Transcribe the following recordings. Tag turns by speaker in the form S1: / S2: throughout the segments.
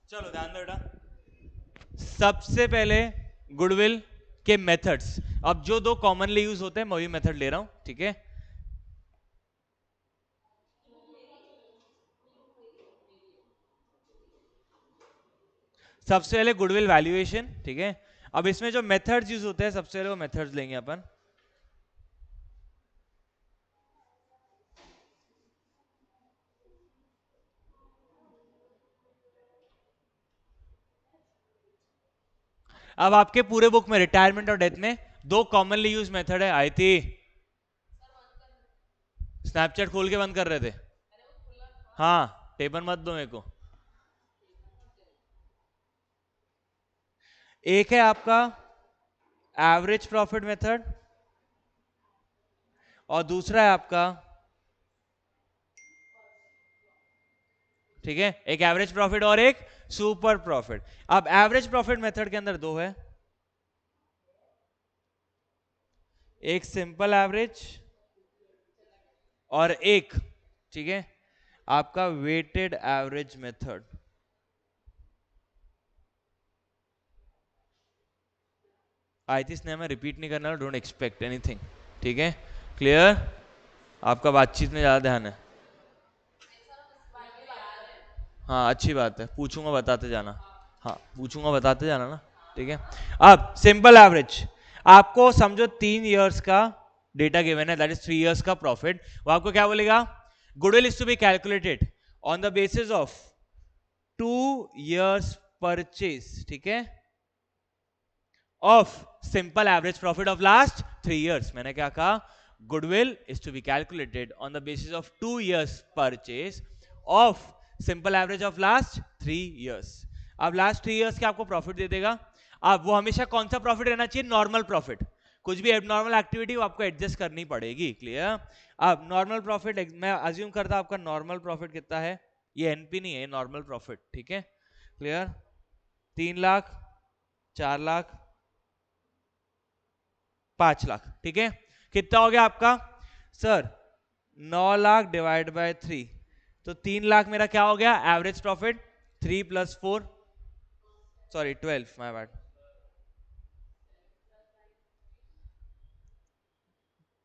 S1: चलो ध्यान दो बेटा, सबसे पहले गुडविल के मेथड्स। अब जो दो कॉमनली यूज होते हैं मैं वही मेथड ले रहा हूं, ठीक है। सबसे पहले गुडविल वैल्यूएशन, ठीक है। अब इसमें जो मेथड्स यूज होते हैं सबसे पहले वो मेथड्स लेंगे अपन। अब आपके पूरे बुक में रिटायरमेंट और डेथ में दो कॉमनली यूज मेथड है। आई थी स्नैपचैट खोल के बंद कर रहे थे। हाँ टेबल मत दो मेरे को। एक है आपका एवरेज प्रॉफिट मेथड और दूसरा है आपका, ठीक है, एक एवरेज प्रॉफिट और एक सुपर प्रॉफिट। अब एवरेज प्रॉफिट मेथड के अंदर दो है, एक सिंपल एवरेज और एक, ठीक है, आपका वेटेड एवरेज मेथड। आई थी इसने हमें रिपीट नहीं करना, डोंट एक्सपेक्ट एनीथिंग, ठीक है, क्लियर। आपका बातचीत में ज्यादा ध्यान है। हाँ अच्छी बात है, पूछूंगा बताते जाना। हाँ पूछूंगा बताते जाना ना, ठीक है। अब सिंपल एवरेज, आपको समझो 3 इयर्स का डेटा गिवन है, दैट इज 3 इयर्स का प्रॉफिट। वो आपको क्या बोलेगा, goodwill is to be calculated on the basis of 2 years purchase, ठीक है, of simple average profit of last 3 years. मैंने क्या कहा, goodwill is to be calculated on the basis of 2 years purchase of simple average of last 3 years. अब last 3 years के आपको profit दे देगा। अब वो हमेशा कौन सा प्रॉफिट रहना चाहिए, नॉर्मल प्रॉफिट। कुछ भी एबनॉर्मल एक्टिविटी वो आपको एडजस्ट करनी पड़ेगी, क्लियर। अब नॉर्मल प्रॉफिट मैं अज्यूम करता आपका नॉर्मल प्रॉफिट कितना है, ये एनपी नहीं है, नॉर्मल प्रॉफिट, ठीक है, क्लियर। 3 लाख, 4 लाख, 5 लाख, ठीक है। कितना हो गया आपका सर, 9 लाख डिवाइड बाय 3, तो 3 लाख मेरा क्या हो गया average profit. 3 + 4, sorry 12, my bad,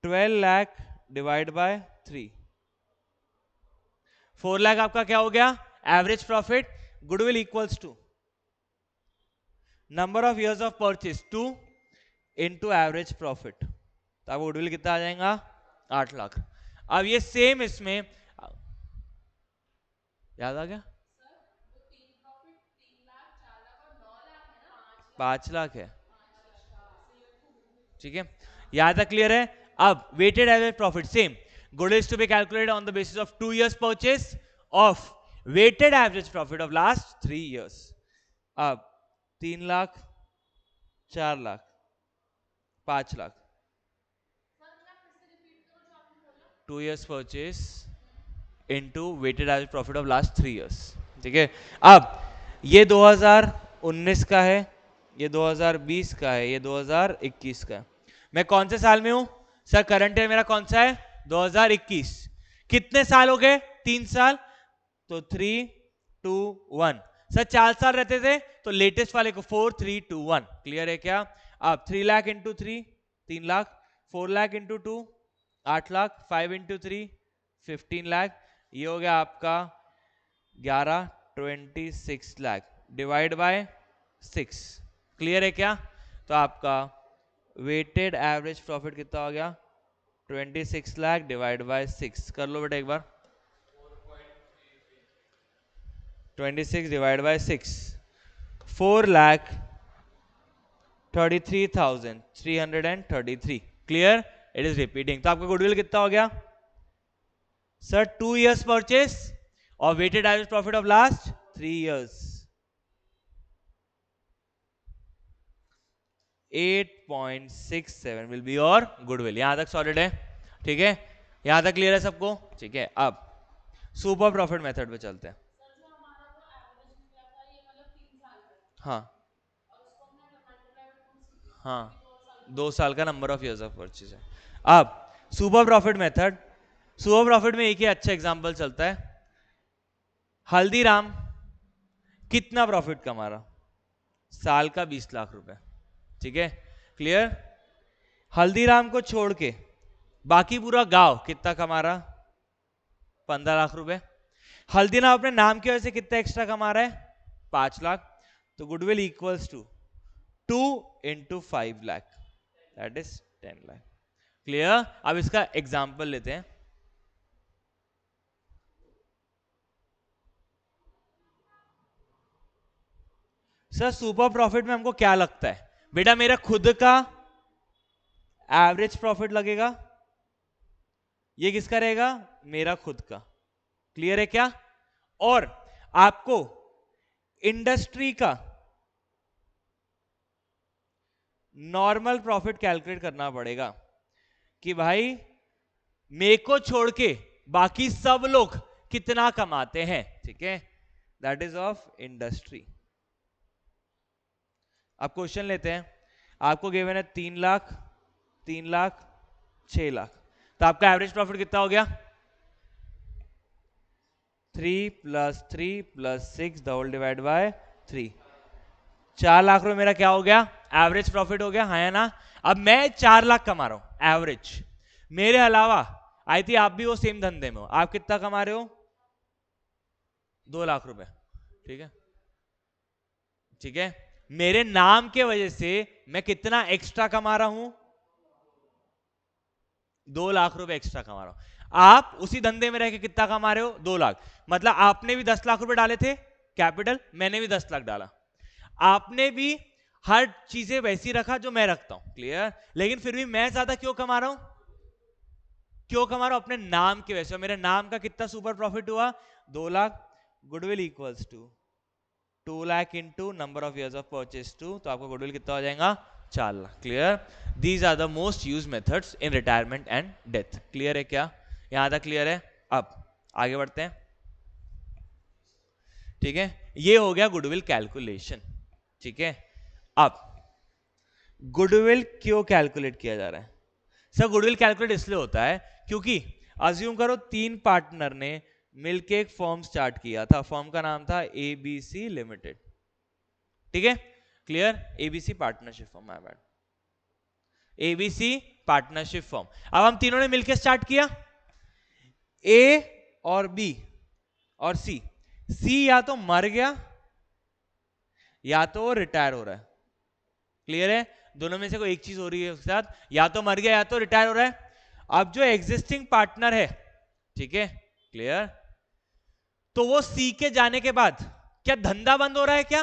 S1: 12 lakh divide by 3, 4 lakh आपका क्या हो गया average profit. Goodwill equals to number of years of purchase 2 into average profit, तो आपको गुडविल कितना आ जाएगा 8 लाख। अब ये सेम इसमें याद आ गया, 5 लाख है, ठीक है, यहां तक क्लियर है। अब weighted average profit same, good is to be calculated on the basis of 2 years purchase of weighted average profit of last 3 years. अब 3 lakh, 4 lakh, 5 lakh, 2 years purchase into weighted average profit of last 3 years, ठीक है। अब ये 2019 का है, ये 2020 का है, ये 2021 का है। मैं कौन से साल में हूं सर, करंट ईयर मेरा कौन सा है 2021। कितने साल हो गए 3 साल, तो 3, 2, 1। सर 4 साल रहते थे तो लेटेस्ट वाले को 4, 3, 2, 1, क्लियर है क्या। अब 3 lakh into 3, 3 lakh, 4 lakh into 2, 8 lakh, 5 into 3, 15 lakh, ये हो गया आपका 26 लाख डिवाइड बाय 6, क्लियर है क्या। तो आपका वेटेड एवरेज प्रॉफिट कितना हो गया 26 लाख डिवाइड बाय 6, कर लो बेटा एक बार, 26 divide by 6, 4,33,333, clear, it is repeating. तो आपका गुडविल कितना हो गया सर 2 इयर्स परचेस और weighted average profit of last 3 years 8.67 will be your goodwill. यहां तक सॉलिड है, ठीक है, यहां तक क्लियर है सबको, ठीक है। अब सुपर प्रॉफिट मेथड पे चलते हैं। हाँ हाँ 2 साल का number of years of purchase है। अब super profit method, super profit में एक ही अच्छा एग्जांपल चलता है, हल्दीराम कितना प्रॉफिट कमा रहा? साल का 20 लाख रुपए, ठीक है, क्लियर। हल्दीराम को छोड़ के बाकी पूरा गांव कितना कमा रहा? 15 लाख रुपए। हल्दीराम अपने नाम की वजह से कितना एक्स्ट्रा कमा रहा है? 5 लाख। तो goodwill equals to 2 into 5 lakh, that is 10 lakh. Clear. अब इसका एग्जाम्पल लेते हैं। सर सुपर प्रॉफिट में हमको क्या लगता है? बेटा मेरा खुद का एवरेज प्रॉफिट लगेगा, ये किसका रहेगा? मेरा खुद का। क्लियर है क्या? और आपको इंडस्ट्री का नॉर्मल प्रॉफिट कैलकुलेट करना पड़ेगा कि भाई मेरे को छोड़ के बाकी सब लोग कितना कमाते हैं, ठीक है, दैट इज ऑफ इंडस्ट्री। अब क्वेश्चन लेते हैं। आपको गिवन है 3 लाख, 3 लाख, 6 लाख, तो आपका एवरेज प्रॉफिट कितना हो गया? 3 + 3 + 6 the whole divide by 3। 4 lakh रुपए मेरा क्या हो गया? एवरेज प्रॉफिट हो गया, हाँ या ना? अब मैं 4 लाख कमा रहा हूं एवरेज, मेरे अलावा आई थी आप भी वो सेम धंधे में हो, आप कितना कमा रहे हो? 2 लाख रुपए, ठीक है, ठीक है। मेरे नाम के वजह से मैं कितना एक्स्ट्रा कमा रहा हूं? 2 लाख रुपए एक्स्ट्रा कमा रहा हूं। आप उसी धंधे में रह के कितना कमा रहे हो? 2 लाख। मतलब आपने भी 10 लाख रुपए डाले थे कैपिटल, मैंने भी 10 लाख डाला, आपने भी हर चीजें वैसी रखा जो मैं रखता हूं, क्लियर। लेकिन फिर भी मैं ज्यादा क्यों कमा रहा हूं? क्यों कमा रहा हूं? अपने नाम की वजह से। मेरे नाम का कितना सुपर प्रॉफिट हुआ? 2 lakh. Goodwill equals to 2 lakh into number of years of purchase 2, तो आपका गुडविल कितना हो जाएगा? 4 lakh. Clear. These are the most use methods in retirement and death. Clear है क्या? यहां तक क्लियर है? अब आगे बढ़ते हैं, ठीक है। ये हो गया गुडविल कैलकुलेशन, ठीक है। अब गुडविल क्यों कैलकुलेट किया जा रहा है? सर गुडविल कैलकुलेट इसलिए होता है क्योंकि अज्यूम करो 3 पार्टनर ने मिलके एक फर्म स्टार्ट किया था, फर्म का नाम था एबीसी लिमिटेड, ठीक है, clear. ABC partnership firm, my bad, ABC partnership firm. अब हम तीनों ने मिलकर स्टार्ट किया, ए और बी और सी। सी या तो मर गया या तो वो रिटायर हो रहा है, क्लियर है। दोनों में से कोई एक चीज हो रही है उसके साथ, या तो मर गया या तो रिटायर हो रहा है। अब जो एग्जिस्टिंग पार्टनर है, ठीक है, क्लियर, तो वो सी के जाने के बाद क्या धंधा बंद हो रहा है क्या?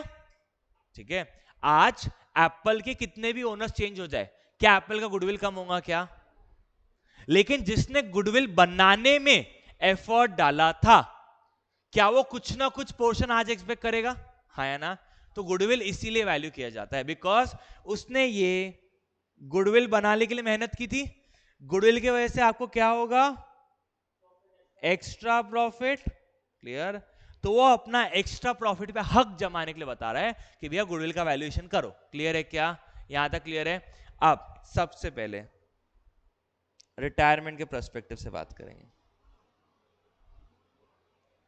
S1: ठीक है। आज एप्पल के कितने भी ओनर्स चेंज हो जाए, क्या एप्पल का गुडविल कम होगा क्या? लेकिन जिसने गुडविल बनाने में एफर्ट डाला था, क्या वो कुछ ना कुछ पोर्शन आज एक्सपेक्ट करेगा, हाँ या ना? तो गुडविल इसीलिए वैल्यू किया जाता है बिकॉज उसने ये गुडविल बनाने के लिए मेहनत की थी। गुडविल की वजह से आपको क्या होगा? Extra profit, clear. तो वो अपना एक्स्ट्रा प्रॉफिट पे हक जमाने के लिए बता रहा है कि भैया गुडविल का वैल्यूएशन करो। क्लियर है क्या? यहां तक क्लियर है? अब सबसे पहले रिटायरमेंट के पर्सपेक्टिव से बात करेंगे,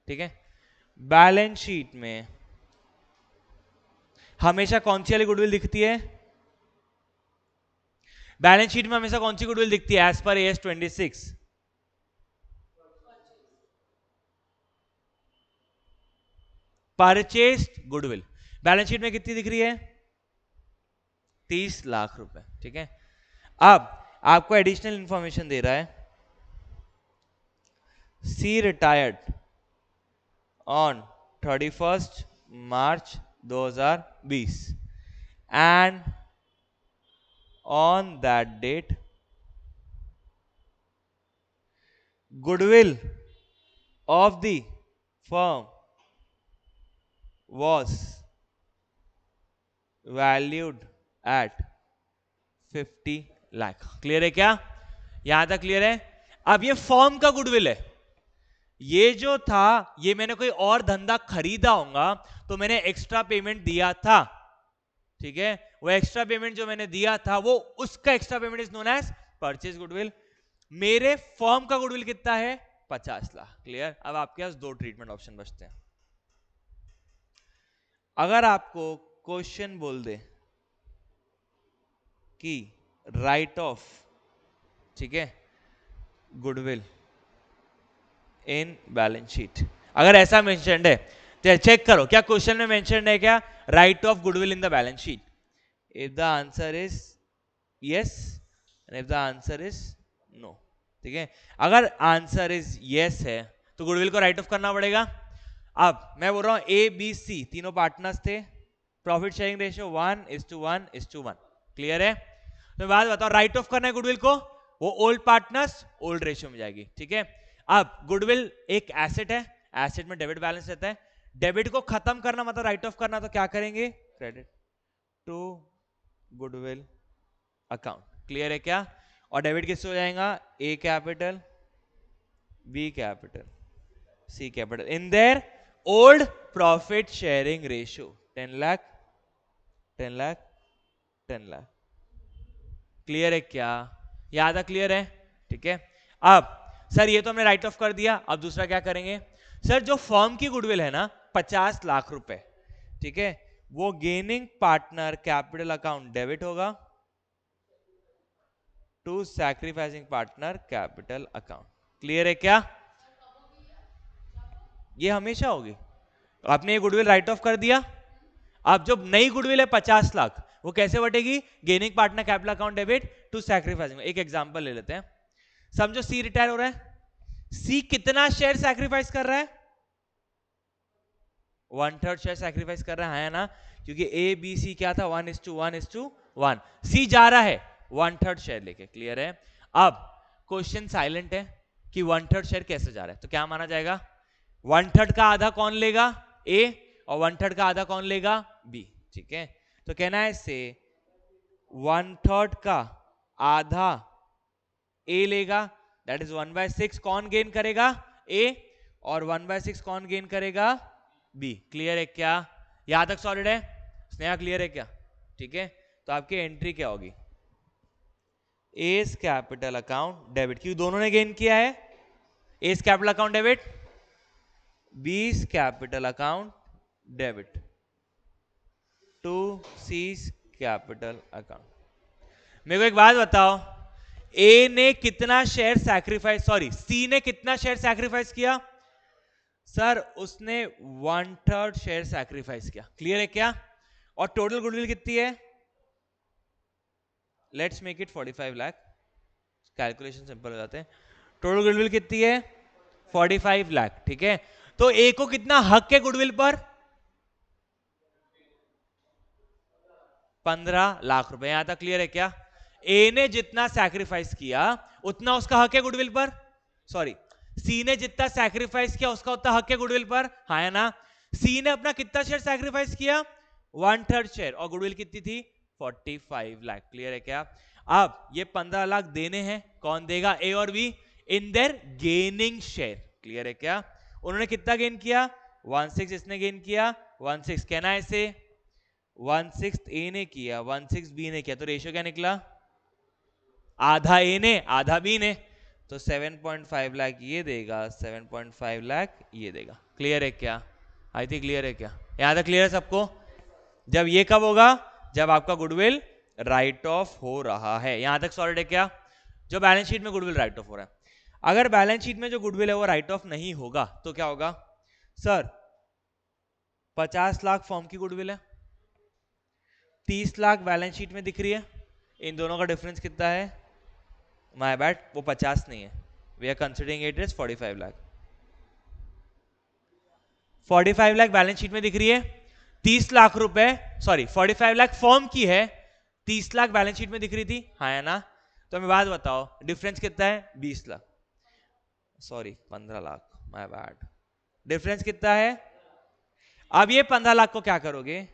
S1: ठीक है। बैलेंस शीट में हमेशा कौन सी वाली गुडविल दिखती है? बैलेंस शीट में हमेशा कौन सी गुडविल दिखती है एज पर AS 26? Purchased goodwill. Balance sheet में कितनी दिख रही है? 30 लाख रुपए, ठीक है। अब आपको एडिशनल इंफॉर्मेशन दे रहा है, C retired on 31 March 2020 and on that date goodwill of the firm was valued at 50 lakh. Clear है क्या? यहां तक क्लियर है? अब ये फर्म का गुडविल है, ये जो था ये मैंने कोई और धंधा खरीदा होगा तो मैंने एक्स्ट्रा पेमेंट दिया था, ठीक है। वो एक्स्ट्रा पेमेंट जो मैंने दिया था वो उसका extra payment is known as purchase goodwill. मेरे फर्म का गुडविल कितना है? 50 लाख। क्लियर। अब आपके पास दो ट्रीटमेंट ऑप्शन बचते हैं। अगर आपको क्वेश्चन बोल दे कि राइट ऑफ, ठीक है, गुडविल इन बैलेंस शीट, अगर ऐसा मेंशन्ड है तो चेक करो क्या क्वेश्चन में मेंशन्ड है क्या write off goodwill in the balance sheet. If the answer is yes and if the answer is no, ठीक है, अगर आंसर इज यस है तो गुडविल को राइट ऑफ करना पड़ेगा. अब मैं बोल रहा हूं ए बी सी तीनों पार्टनर्स थे, प्रॉफिट शेयरिंग रेशियो 1:1:1. क्लियर है. तो बात बताओ राइट ऑफ करना है गुडविल को, वो ओल्ड पार्टनर्स ओल्ड रेशियो में जाएगी. ठीक है. अब गुडविल एक एसेट है, एसेट में डेबिट बैलेंस रहता है, डेबिट को खत्म करना मतलब राइट ऑफ करना, तो क्या करेंगे credit to goodwill account. Clear है क्या. और डेबिट किससे हो जाएगा A capital B capital C capital in their old profit sharing ratio 10 lakh 10 lakh 10 lakh. Clear है क्या. याद है क्लियर है. ठीक है. अब सर ये तो हमने राइट ऑफ कर दिया, अब दूसरा क्या करेंगे सर. जो फर्म की गुडविल है ना 50 लाख रुपए, ठीक है, वो gaining partner capital account debit होगा to sacrificing partner capital account. Clear है क्या. ये हमेशा होगी. आपने ये गुडविल राइट ऑफ कर दिया, अब जो नई गुडविल है 50 लाख वो कैसे बटेगी gaining partner capital account debit to sacrificing. एक एग्जांपल ले लेते हैं. समझो सी रिटायर हो रहा है, सी कितना शेयर सैक्रिफाइस कर रहा है 1/3 शेयर सैक्रिफाइस कर रहा है ना, क्योंकि ए बी सी क्या था 1:1:1. सी जा रहा है 1/3 शेयर लेके. क्लियर है. अब क्वेश्चन साइलेंट है कि 1/3 शेयर कैसे जा रहा है, तो क्या माना जाएगा 1/3 का आधा कौन लेगा ए और 1/3 का आधा कौन लेगा बी. ठीक है. तो कहना है से 1/3 का आधा ए लेगा, दैट इज 1/6. कौन गेन करेगा ए और 1/6 कौन गेन करेगा बी. क्लियर है क्या. यहां तक सॉलिड है. स्नेहा क्लियर है क्या. ठीक है. तो आपकी एंट्री क्या होगी एस कैपिटल अकाउंट डेबिट, क्योंकि दोनों ने गेन किया है. A's capital account debit, B's capital account debit to C's capital account. मेरे को एक बात बताओ, ए ने कितना शेयर सैक्रिफाइस, सॉरी सी ने कितना शेयर सैक्रिफाइस किया सर. उसने 1/3 शेयर सैक्रिफाइस किया. क्लियर है क्या. और टोटल गुडविल कितनी है, let's make it 45 lakh, calculation simple हो जाते हैं. टोटल गुडविल कितनी है 45 लाख. ठीक है. तो ए को कितना हक है गुडविल पर 15 लाख रुपए. यहां तक क्लियर है क्या. ए ने जितना सैक्रिफाइस किया उतना उसका हक है गुडविल पर, सॉरी सी ने जितना सैक्रिफाइस किया उसका उतना हक है गुडविल पर. हाँ है ना. सी ने अपना कितना शेयर सैक्रिफाइस किया 1/3 शेयर और गुडविल कितनी थी 45 लाख. क्लियर है क्या. अब ये 15 लाख देने हैं, कौन देगा ए और be in their gaining share. Clear है क्या. उन्होंने कितना गेन किया 1/6, इसने गेन किया 1/6. कहना है इसे 1/6 ए ने किया 1/6 बी ने किया, तो रेशियो क्या निकला आधा ए ने आधा बी ने. तो 7.5 लाख ये देगा, 7.5 लाख ये देगा. क्लियर है क्या. आई थिंक क्लियर है क्या. यहां तक क्लियर है सबको. जब ये कब होगा जब आपका गुडविल राइट ऑफ हो रहा है. यहां तक सॉलिड है क्या. जो बैलेंस शीट में गुडविल राइट ऑफ हो रहा है, अगर बैलेंस शीट में जो गुडविल है वो राइट ऑफ नहीं होगा तो क्या होगा सर. 50 लाख फॉर्म की गुडविल है, 30 लाख बैलेंस शीट में दिख रही है. इन दोनों का डिफरेंस कितना है माय बैड, वो 50 नहीं है. We are considering it is 45 lakh. 45 lakh balance sheet में दिख रही है, 30 लाख रुपए, सॉरी 45 लाख फॉर्म की है, 30 लाख बैलेंस शीट में दिख रही थी. हाँ है ना. तो हमें बात बताओ डिफरेंस कितना है 20 lakh, sorry 15 lakh, my bad. Difference कितना है. अब ये 15 लाख को क्या करोगे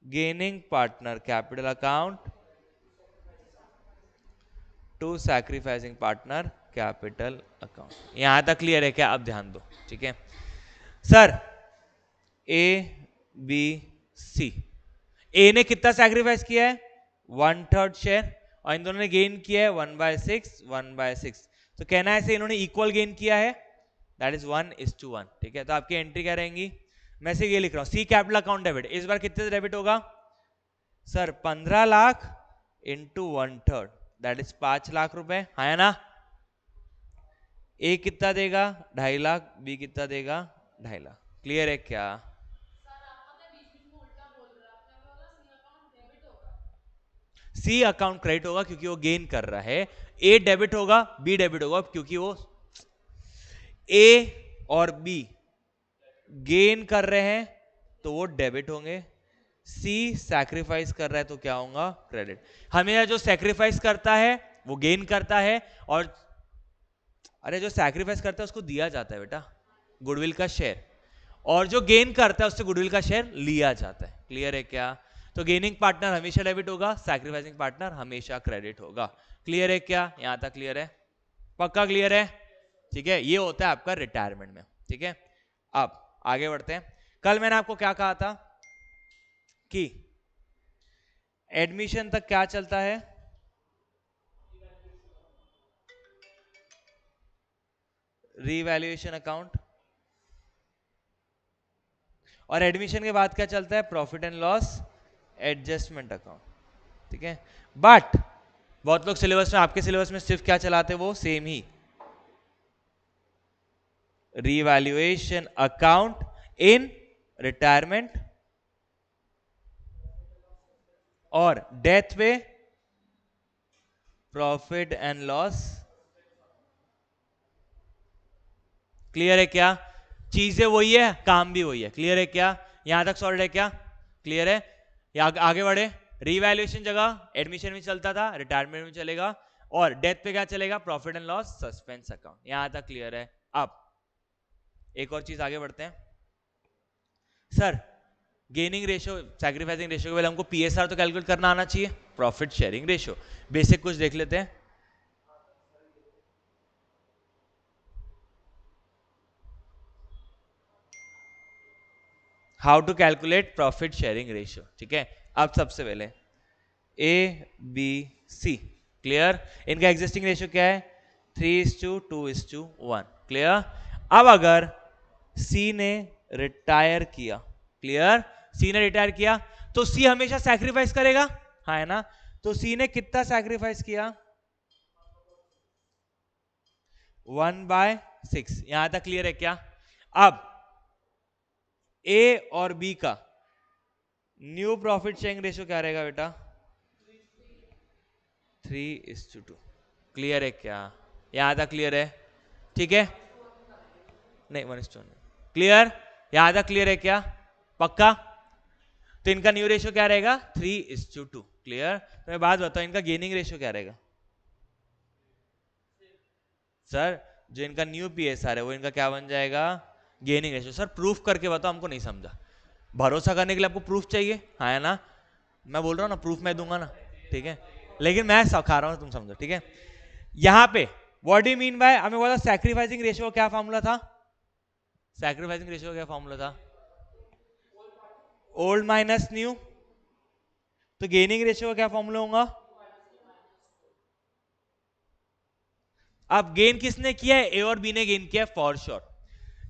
S1: gaining partner capital account to sacrificing partner capital account. यहां तक क्लियर है क्या. अब ध्यान दो. ठीक है सर. ए बी सी, ए ने कितना सैक्रिफाइस किया है 1/3 शेयर और इन दोनों ने गेन किया है 1/6. तो कहना है इन्होंने इक्वल गेन किया है, दैट इज 1:1. ठीक है. तो आपकी एंट्री क्या रहेंगी मैं से ये लिख रहा हूं, सी कैपिटल अकाउंट डेबिट, इस बार कितने से डेबिट होगा sir 15 lakh into 1/3, that is 5 lakh रुपए, है ना। ए कितना देगा 2.5 लाख, बी कितना देगा 2.5 लाख। क्लियर है क्या? सी अकाउंट क्रेडिट होगा क्योंकि वो गेन कर रहा है, ए डेबिट होगा, बी डेबिट होगा क्योंकि वो ए और बी गेन कर रहे हैं तो वो डेबिट होंगे, सी सैक्रिफाइस कर रहा है तो क्या होगा क्रेडिट। हमें जो सैक्रिफाइस करता है वो गेन करता है, और अरे जो सैक्रिफाइस करता है उसको दिया जाता है बेटा गुडविल का शेयर, और जो गेन करता है उससे गुडविल का शेयर लिया जाता है। क्लियर है क्या? तो गेनिंग पार्टनर हमेशा डेबिट होगा, सैक्रिफाइसिंग पार्टनर हमेशा क्रेडिट होगा। क्लियर है क्या? यहां तक क्लियर है? पक्का क्लियर है? ठीक है, ये होता है आपका रिटायरमेंट में। ठीक है, अब आगे बढ़ते हैं। कल मैंने आपको क्या कहा था कि एडमिशन तक क्या चलता है, रीवैल्यूएशन अकाउंट, और एडमिशन के बाद क्या चलता है, profit and loss adjustment account. ठीक है, बट बहुत लोग सिलेबस में, आपके सिलेबस में सिर्फ क्या चलाते हैं, वो same he revaluation account in retirement और डेथ पे प्रॉफिट एंड लॉस। क्लियर है क्या? चीजें वही है, काम भी वही है। क्लियर है क्या? यहां तक सॉल्व है क्या? क्लियर है? या आगे बढ़े। रीवैल्यूएशन जगह एडमिशन में चलता था, रिटायरमेंट में चलेगा, और डेथ पे क्या चलेगा, profit and loss suspense account. यहां तक क्लियर है? अब एक और चीज आगे बढ़ते हैं। Sir gaining ratio, sacrificing ratio के पहले हमको पीएसआर तो कैलकुलेट करना आना चाहिए, प्रॉफिट शेयरिंग रेशियो। बेसिक कुछ देख लेते हैं। How to calculate profit sharing ratio. ठीक है, अब सबसे पहले ए बी सी, क्लियर। इनका एग्जिस्टिंग रेशियो क्या है, 3:2:1। क्लियर। अब अगर सी ने रिटायर किया, क्लियर, सी ने रिटायर किया तो सी हमेशा सैक्रिफाइस करेगा, हाँ है ना। तो सी ने कितना सैक्रिफाइस किया, 1/6। यहां तक क्लियर है क्या? अब ए और बी का न्यू प्रॉफिट शेयरिंग रेशियो क्या रहेगा बेटा, 3:2। क्लियर है क्या? यहां तक क्लियर है? ठीक है, नहीं 1:1। क्लियर? यहां तक क्लियर है क्या? पक्का? तो इनका न्यू रेशियो क्या रहेगा, 3:2। क्लियर? तो मैं बात बताऊं, इनका गेनिंग रेशियो क्या रहेगा सर, जो इनका न्यू पीएसआर है वो इनका क्या बन जाएगा, गेनिंग रेशियो। सर प्रूफ करके बताओ, हमको नहीं समझा। भरोसा करने के लिए आपको प्रूफ चाहिए, हाँ है ना। मैं बोल रहा हूँ ना, प्रूफ मैं दूंगा ना, ठीक है, लेकिन मैं सिखा रहा हूँ, तुम समझो। ठीक है, यहां पे व्हाट डू मीन बाय, हमें बोला सैक्रिफाइसिंग रेशियो का क्या फॉर्मूला था, सैक्रिफाइसिंग रेशियो का क्या फॉर्मूला था, ओल्ड माइनस न्यू। तो गेनिंग रेशियो का क्या फॉर्मूला होगा, अब गेन किसने किया है, ए और बी ने गेन किया है फॉर श्योर।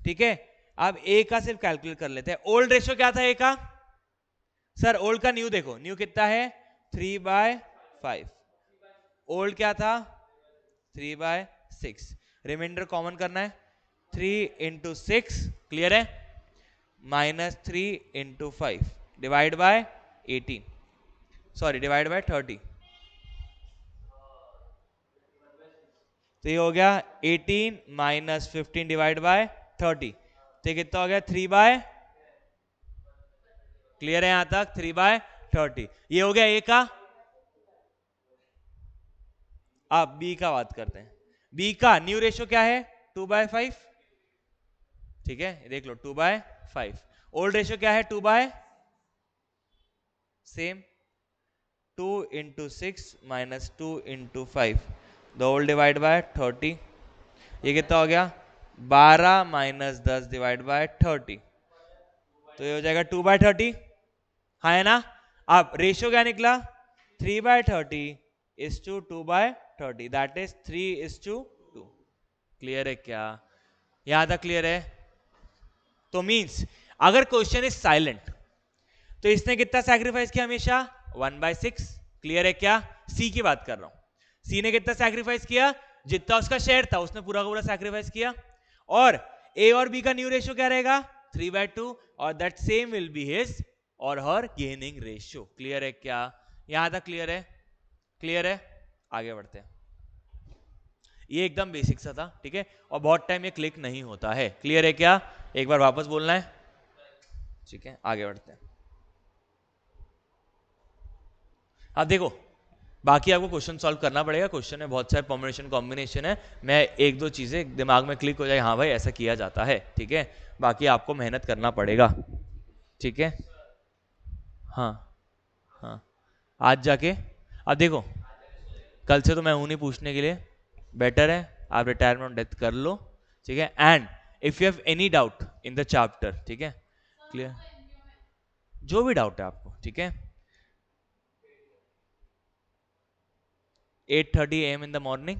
S1: ठीक है, अब ए का सिर्फ कैलकुलेट कर लेते हैं। ओल्ड रेशियो क्या था ए का, सर ओल्ड का न्यू देखो, न्यू कितना है 3/5। ओल्ड क्या था 3/6, रिमाइंडर कॉमन करना है, 3 × 6, क्लियर है, -3 × 5 divide by 18, sorry divide by 30। तो ये हो गया 18 - 15 डिवाइड बाय 30, तो ये कितना हो गया 3/, क्लियर है यहां तक, 3/30। ये हो गया ए का। अब बी का बात करते हैं। बी का न्यू रेशियो क्या है 2/5, ठीक है, देख लो 2/5। ओल्ड रेशियो क्या है 2/, same 2 × 6 - 2 × 5, the whole divide by 30। ये कितना हो गया 12 - 10 डिवाइड बाय 30, तो ये हो जाएगा 2/30, हाँ है ना। अब रेशियो क्या निकला 3/30 = 2/30, दैट इज 3:2। क्लियर है क्या? यहां तक क्लियर है? तो मींस अगर क्वेश्चन इज साइलेंट तो इसने कितना सैक्रिफाइस किया हमेशा 1/6। क्लियर है क्या? सी की बात कर रहा हूं। सी ने कितना सैक्रिफाइस किया? जितना उसका शेयर था उसने पूरा का पूरा सैक्रिफाइस किया। और ए और बी का न्यू रेशियो क्या रहेगा? 3/2 और that same will be his और हर गेनिंग रेशियो। क्लियर है क्या? यहां तक क्लियर है? क्लियर है? आगे बढ़ते हैं। ये एकदम बेसिक सा था, ठीक है, और बहुत टाइम ये क्लिक नहीं होता है। क्लियर है क्या? एक बार वापस बोलना है, ठीक है, आगे बढ़ते हैं। अब देखो, बाकी आपको क्वेश्चन सॉल्व करना पड़ेगा। क्वेश्चन में बहुत सारे परम्यूटेशन कॉम्बिनेशन है। मैं एक दो चीजें दिमाग में क्लिक हो जाए, हाँ भाई ऐसा किया जाता है, ठीक है, बाकी आपको मेहनत करना पड़ेगा, ठीक है। हाँ हाँ, आज जाके अब देखो, कल से तो मैं हूं नहीं पूछने के लिए। बेटर है आप रिटायरमेंट डेथ कर लो, ठीक है। And if you have any doubt in the chapter, ठीक है, क्लियर, जो भी डाउट है आपको, ठीक है, 8:30 AM इन द मॉर्निंग,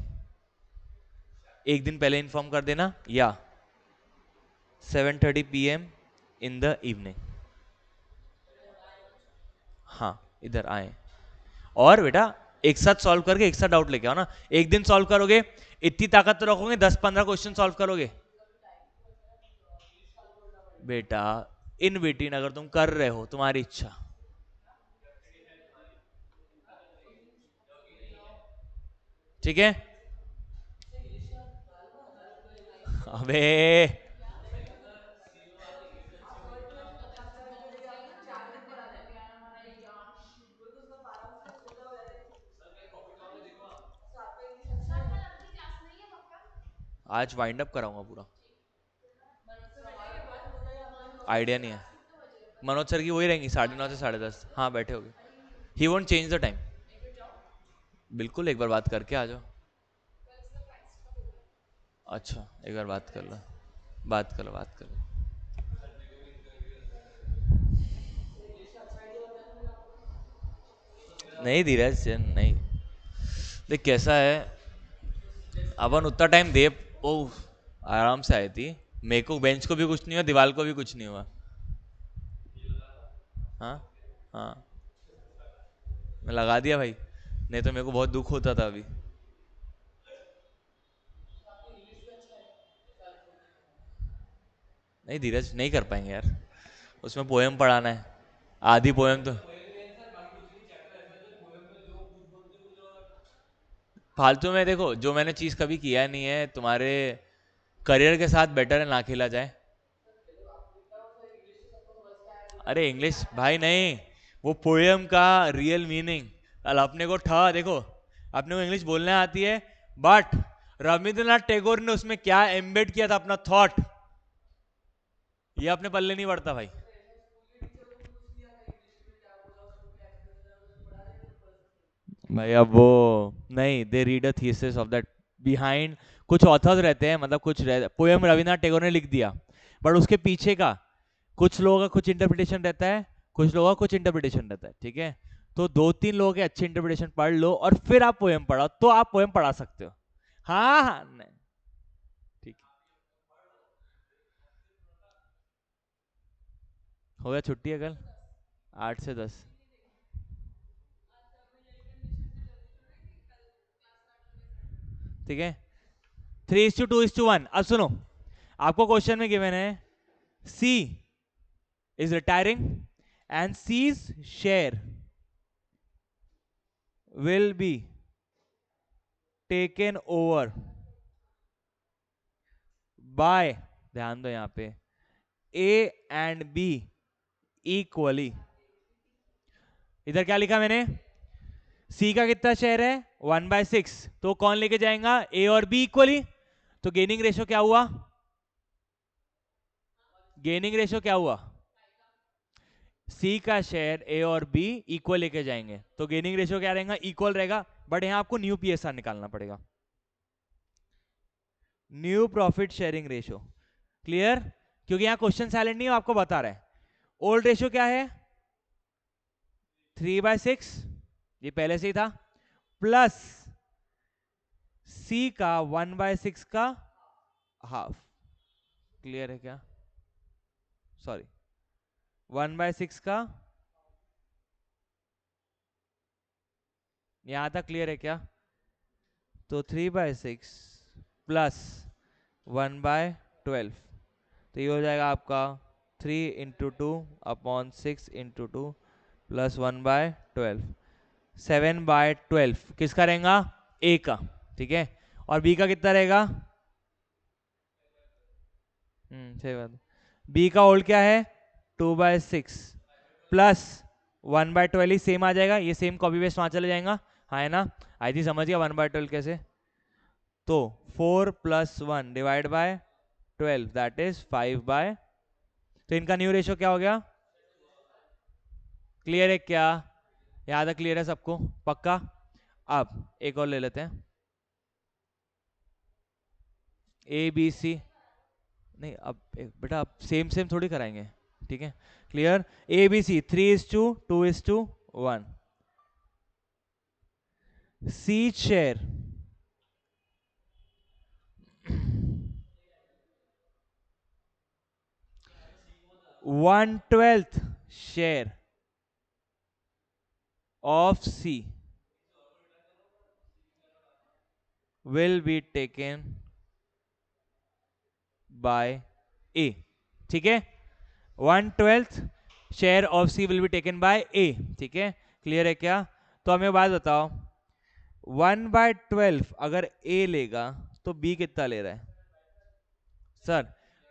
S1: एक दिन पहले इन्फॉर्म कर देना, या 7:30 PM इन द इवनिंग। हाँ, इधर आए और बेटा एक साथ सॉल्व करके एक साथ डाउट लेके आओ ना। एक दिन सॉल्व करोगे, इतनी ताकत तो रखोगे 10-15 क्वेश्चन सॉल्व करोगे बेटा। इन बिटवीन अगर तुम कर रहे हो, तुम्हारी इच्छा। ठीक है। अबे आज वाइंड अप कराऊंगा पूरा, आइडिया नहीं है। मनोज सर की वही रहेंगी 9:30 से 10:30। हाँ बैठे होगे, he won't change the time. बिल्कुल, एक बार बात करके आ जाओ। अच्छा, एक बार बात कर लो, बात कर लो, बात कर लो। नहीं धीरज नहीं, देख कैसा है, अपन उतना टाइम दे, ओ आराम से आई थी। मेरे को बेंच को भी कुछ नहीं हुआ, दीवार को भी कुछ नहीं हुआ। हाँ हाँ, मैं लगा दिया भाई, नहीं तो मेरे को बहुत दुख होता था अभी। नहीं धीरज नहीं कर पाएंगे यार, उसमें पोएम पढ़ाना है, आधी पोएम तो फालतू में। देखो जो मैंने चीज कभी किया नहीं है, तुम्हारे करियर के साथ बेटर है ना खेला जाए। अरे इंग्लिश भाई नहीं, वो पोएम का रियल मीनिंग। कल अपने को ठा देखो, अपने को इंग्लिश बोलने आती है, बट रविंद्रनाथ टैगोर ने उसमें क्या एम्बेड किया था अपना थॉट, ये अपने पल्ले नहीं पड़ता भाई। भाई अब वो नहीं, they read a thesis of that behind. कुछ ऑथर्स रहते हैं, मतलब कुछ पोएम रविन्द्रनाथ टैगोर ने लिख दिया, बट उसके पीछे का कुछ लोगों का कुछ इंटरप्रिटेशन रहता है, कुछ लोगों का कुछ इंटरप्रिटेशन रहता है, ठीक है। तो 2-3 लोगों के अच्छे इंटरप्रिटेशन पढ़ लो और फिर आप पोएम पढ़ाओ, तो आप पोएम पढ़ा सकते हो। हाँ हाँ नहीं, ठीक है, हो गया, छुट्टी है कल 8 से 10। ठीक है, 3:2:1। अब सुनो, आपको क्वेश्चन में गिवन है सी is retiring and C's share will be taken over by, ध्यान दो यहां पे, A and B equally। इधर क्या लिखा मैंने? C का कितना शेयर है? 1/6। तो कौन लेके जाएगा? A और B इक्वली। तो गेनिंग रेशियो क्या हुआ? गेनिंग रेशियो क्या हुआ? सी का शेयर ए और बी इक्वल लेके जाएंगे, तो गेनिंग रेशियो क्या रहेगा? इक्वल रहेगा। बट यहां आपको न्यू पीएसआर निकालना पड़ेगा, new profit sharing ratio. Clear? क्योंकि यहां क्वेश्चन साइलेंट नहीं है, आपको बता रहा है। ओल्ड रेशियो क्या है? 3/6, ये पहले से ही था, प्लस सी का 1/6 का हाफ। क्लियर है क्या? सॉरी, 1/6 का, यहां तक क्लियर है क्या? तो 3/6 प्लस 1/12, तो ये हो जाएगा आपका 3 × 2/6 × 2 प्लस 1/12, 7/12 किसका रहेगा? ए का, ठीक है। और बी का कितना रहेगा? सही बात। बी का होल्ड क्या है? 2/6 प्लस 1/12 ही सेम आ जाएगा, ये सेम कॉपी पेस्ट वहां चले जाएगा, हाँ है ना? आई थी समझ गया 1/12 कैसे। तो 4 + 1 डिवाइड बाय 12 दैट इज 5/, तो इनका न्यू रेशियो क्या हो गया? क्लियर है क्या? यहां तक क्लियर है सबको पक्का? अब एक और ले लेते हैं, ए बी सी, नहीं अब बेटा अब सेम सेम थोड़ी कराएंगे, ठीक है। Clear? A B C 3:2:1, C share 1/12 share of C will be taken by A, ठीक है। 1/12 share of C will be taken by A, ठीक है। क्लियर है क्या? तो हमें बात बताओ, 1/12 अगर ए लेगा तो बी कितना ले रहा है? सर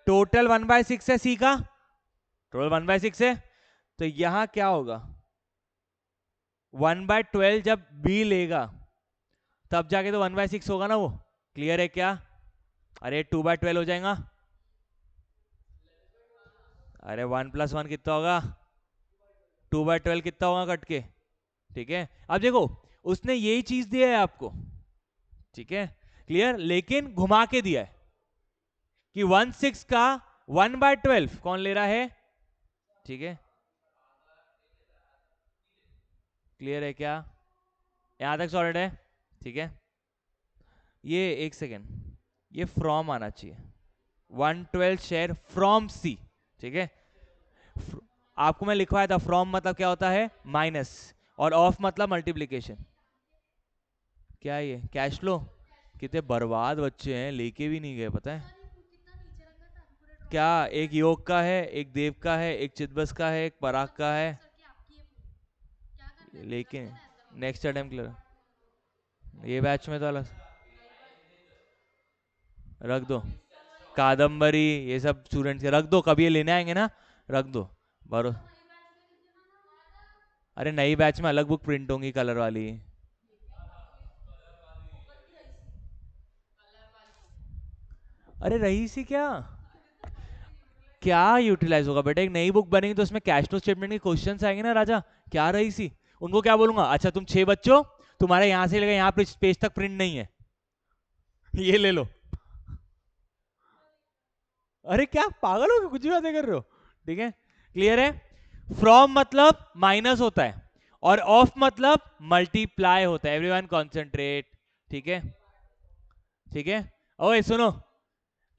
S1: टोटल 1/6 है सी का, टोटल 1/6 है, तो यहां क्या होगा? 1/12 जब बी लेगा तब जाके तो 1/6 होगा ना वो। क्लियर है क्या? अरे 2/12 हो जाएगा। अरे 1 + 1 कितना होगा? 2/12 कितना होगा कट के, ठीक है। अब देखो उसने यही चीज दिया है आपको, ठीक है। क्लियर? लेकिन घुमा के दिया है कि 1/6 का 1/12 कौन ले रहा है, ठीक है। क्लियर है क्या? यहां तक सॉलिड है, ठीक है। ये एक सेकेंड, ये फ्रॉम आना चाहिए, 1/12 शेयर फ्रॉम सी, ठीक है। आपको मैं लिखवाया था फ्रॉम मतलब क्या होता है? माइनस, और ऑफ मतलब मल्टीप्लीकेशन। क्या ये कैश फ्लो? कितने बर्बाद बच्चे हैं, लेके भी नहीं गए पता है क्या? एक योग का है, एक देव का है, एक चिदबस का है, एक पराग का है, लेकिन नेक्स्ट अटेम्प्ट क्लियर। ये बैच में तो अलग रख दो, कादम्बरी ये सब स्टूडेंट्स के रख दो, कभी ये लेने आएंगे ना, रख दो भरो। अरे नई बैच में अलग बुक प्रिंट होंगी कलर वाली। अरे रही सी क्या? क्या यूटिलाइज होगा बेटा? एक नई बुक बनेगी तो उसमें कैश फ्लो स्टेटमेंट के क्वेश्चंस आएंगे ना राजा। क्या रही सी? उनको क्या बोलूंगा, अच्छा तुम 6 बच्चों, तुम्हारे यहां से लेकर यहाँ पेज तक प्रिंट नहीं है, ये ले लो। अरे क्या पागल हो गए? कुछ भी बातें कर रहे हो, ठीक है। क्लियर है? फ्रॉम मतलब माइनस होता है और ऑफ मतलब मल्टीप्लाई होता है। एवरीवन कॉन्सेंट्रेट, ठीक है, ठीक है। ओए सुनो,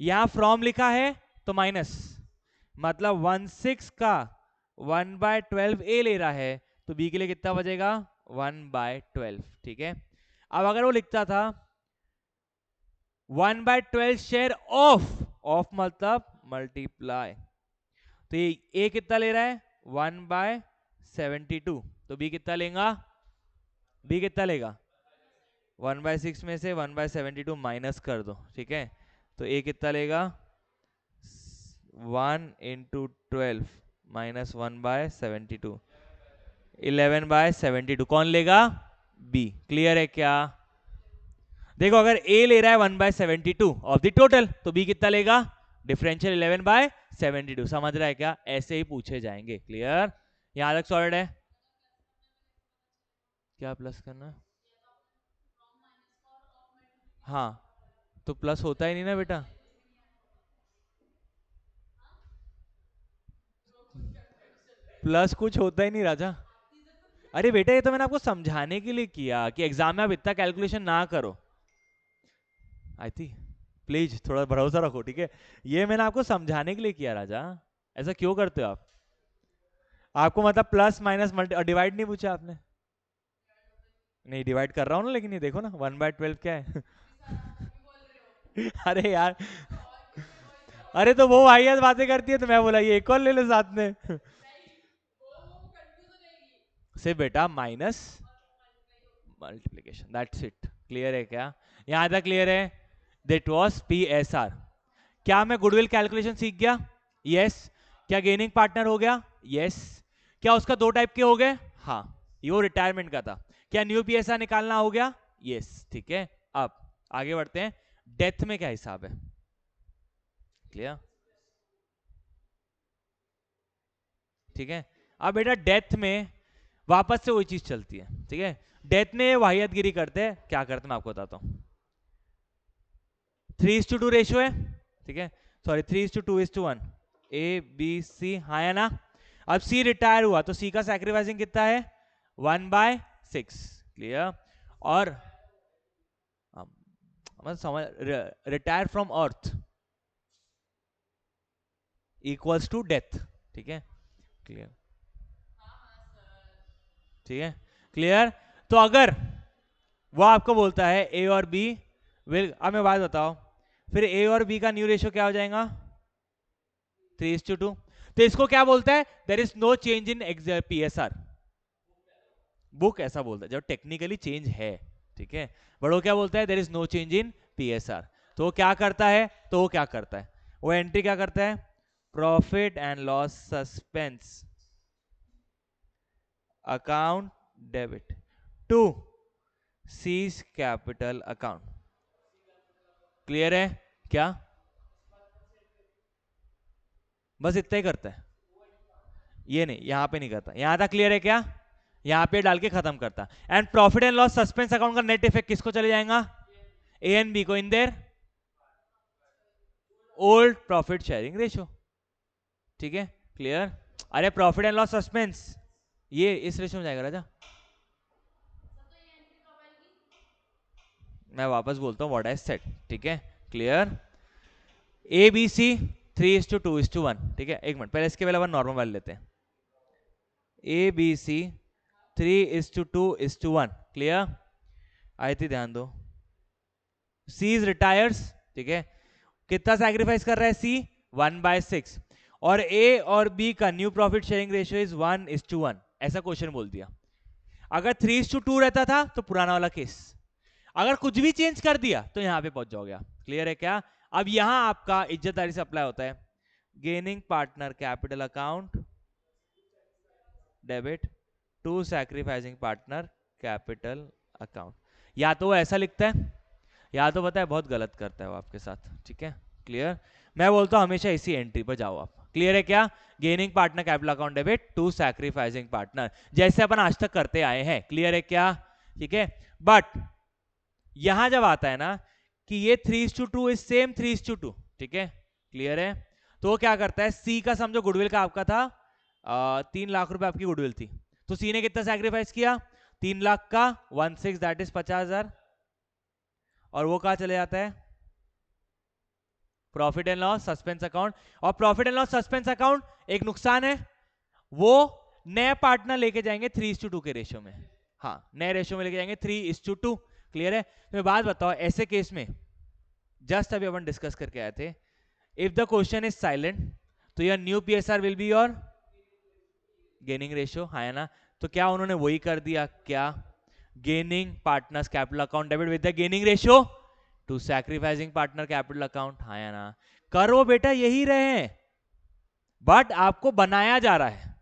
S1: यहां फ्रॉम लिखा है तो माइनस, मतलब 1/6 का 1/12 ए ले रहा है, तो बी के लिए कितना बचेगा? 1/12, ठीक है। अब अगर वो लिखता था 1/12 शेयर ऑफ, ऑफ मतलब मल्टीप्लाई, तो ये ए कितना ले रहा है? 1/72, तो बी कितना लेगा? बी कितना लेगा? 1/6 में से 1/72 माइनस कर दो, ठीक है। तो ए कितना लेगा? 1 × 12 माइनस 1/72, 11/72 कौन लेगा? बी। क्लियर है क्या? देखो अगर ए ले रहा है 1/72 ऑफ द टोटल, तो बी कितना लेगा? डिफरेंशियल 11/72। समझ रहा है क्या? ऐसे ही पूछे जाएंगे। क्लियर? यहां तक सॉलिड है? क्या प्लस करना है? हाँ, तो प्लस होता ही नहीं ना बेटा, प्लस कुछ होता ही नहीं राजा। अरे बेटा ये तो मैंने आपको समझाने के लिए किया कि एग्जाम में आप इतना कैलकुलेशन ना करो। आई थी, प्लीज थोड़ा भरोसा रखो, ठीक है। ये मैंने आपको समझाने के लिए किया राजा, ऐसा क्यों करते हो आप? आपको मतलब प्लस माइनस मल्टी डिवाइड नहीं पूछा आपने? नहीं डिवाइड कर रहा हूँ ना, लेकिन ये देखो ना 1/12 क्या है। अरे यार, अरे तो वो वाहियात बातें करती है तो मैं बोला ये एक और ले ले साथ में। से बेटा minus multiplication, that's it. Clear है क्या? यहां तक क्लियर है? That was PSR। क्या मैं गुडविल कैलकुलेशन सीख गया? यस। क्या गेनिंग पार्टनर हो गया? यस। क्या उसका दो टाइप के हो गए? हाँ, ये वो रिटायरमेंट का था। क्या न्यू PSR निकालना हो गया? यस। ठीक है, अब आगे बढ़ते हैं। डेथ में क्या हिसाब है? क्लियर? ठीक है, अब बेटा डेथ में वापस से वही चीज चलती है। ठीक है, डेथ में वाहियतगिरी करते हैं। क्या करते हैं मैं आपको बताता हूं। 3:2 रेशियो है, ठीक है, सॉरी 3:2:1, ABC, हाँ या ना? अब C रिटायर हुआ तो C का सैक्रिफाइसिंग कितना है? 1/6। क्लियर? और मतलब समझ, retire from earth equals to death. ठीक है, क्लियर? ठीक है, क्लियर? तो अगर वो आपको बोलता है A और B विल, अब मैं बात बताओ, फिर A और B का न्यू रेशियो क्या हो जाएगा? 3:2। तो इसको क्या बोलता है? There is no change in PSR। Book ऐसा बोलता है जब टेक्निकली चेंज है। ठीक है, बट वो क्या बोलता है? There is no change in PSR। तो वो क्या करता है? वो एंट्री क्या करता है? Profit and loss suspense account debit to C's capital account. Clear है क्या? बस इतना ही करता है, ये नहीं, यहां पे नहीं करता। यहां तक क्लियर है क्या? यहां पे डाल के खत्म करता। And profit and loss suspense account का नेट इफेक्ट किसको चले जाएगा? A एंड B को इन their old profit sharing ratio. ठीक है, क्लियर? अरे प्रॉफिट एंड लॉस सस्पेंस ये इस रेशियो में जाएगा राजा। मैं वापस बोलता हूँ व्हाट आई सेड। ठीक है, क्लियर? ABC 3:2:1। ठीक है, एक मिनट, पहले इसके पहले अपन नॉर्मल वाले लेते हैं। ABC 3:2:1। क्लियर? आई थी, ध्यान दो। C is retires. ठीक है, कितना सैक्रिफाइस कर रहा है C? 1/6। और A और B का new profit sharing ratio is 1:1। ऐसा क्वेश्चन बोल दिया। अगर 3:2 रहता था तो पुराना वाला केस, अगर कुछ भी चेंज कर दिया तो यहां पे पहुंच जाओगे आप। क्लियर है क्या? अब यहां आपका इज्जतदारी से अप्लाई होता है। Gaining partner capital account debit to sacrificing partner capital account. या तो वो ऐसा लिखता है, या तो पता है बहुत गलत करता है वो आपके साथ। ठीक है, क्लियर? मैं बोलता हूं हमेशा इसी एंट्री पर जाओ आप। क्लियर है क्या? Gaining partner capital account debit to sacrificing partner, जैसे अपन आज तक करते आए हैं। क्लियर है क्या? ठीक है, बट यहां जब आता है ना कि ये 3:2 इज सेम 3:2। ठीक है, क्लियर है? तो वो क्या करता है? सी का समझो गुडविल का आपका था 3 लाख रुपए आपकी गुडविल थी, तो सी ने कितना सैक्रिफाइस किया? 3 लाख का 1/6, दैट इज 50,000। और वो कहा चले जाता है? Profit and loss suspense account. और profit and loss suspense account एक नुकसान है, वो नए पार्टनर लेके जाएंगे 3:2 के रेशियो में। हाँ, नए रेशियो में लेके जाएंगे 3:2। क्लियर है? तो बात बताओ, ऐसे केस में जस्ट अभी अपन डिस्कस करके आए थे, if the question is silent तो your new PSR will be your gaining ratio, हाँ है ना? तो क्या उन्होंने वही कर दिया क्या? Gaining partners capital account debit with the gaining ratio two sacrificing partner capital account, हाँ या ना? कर वो बेटा यही रहे हैं, बट आपको बनाया जा रहा है।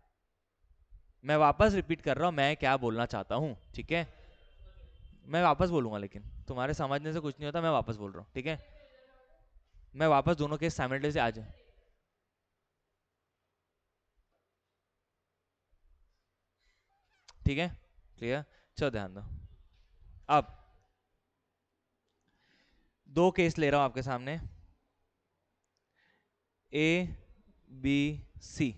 S1: मैं वापस रिपीट कर रहा हूं मैं क्या बोलना चाहता हूं। ठीक है, मैं वापस बोलूंगा, लेकिन तुम्हारे समझने से कुछ नहीं होता, मैं वापस बोल रहा हूं। ठीक है, मैं वापस दोनों के साइमल्टेनियसली आ जाए। ठीक है, क्लियर? चलो ध्यान दो। अब दो केस ले रहा हूं आपके सामने, ABC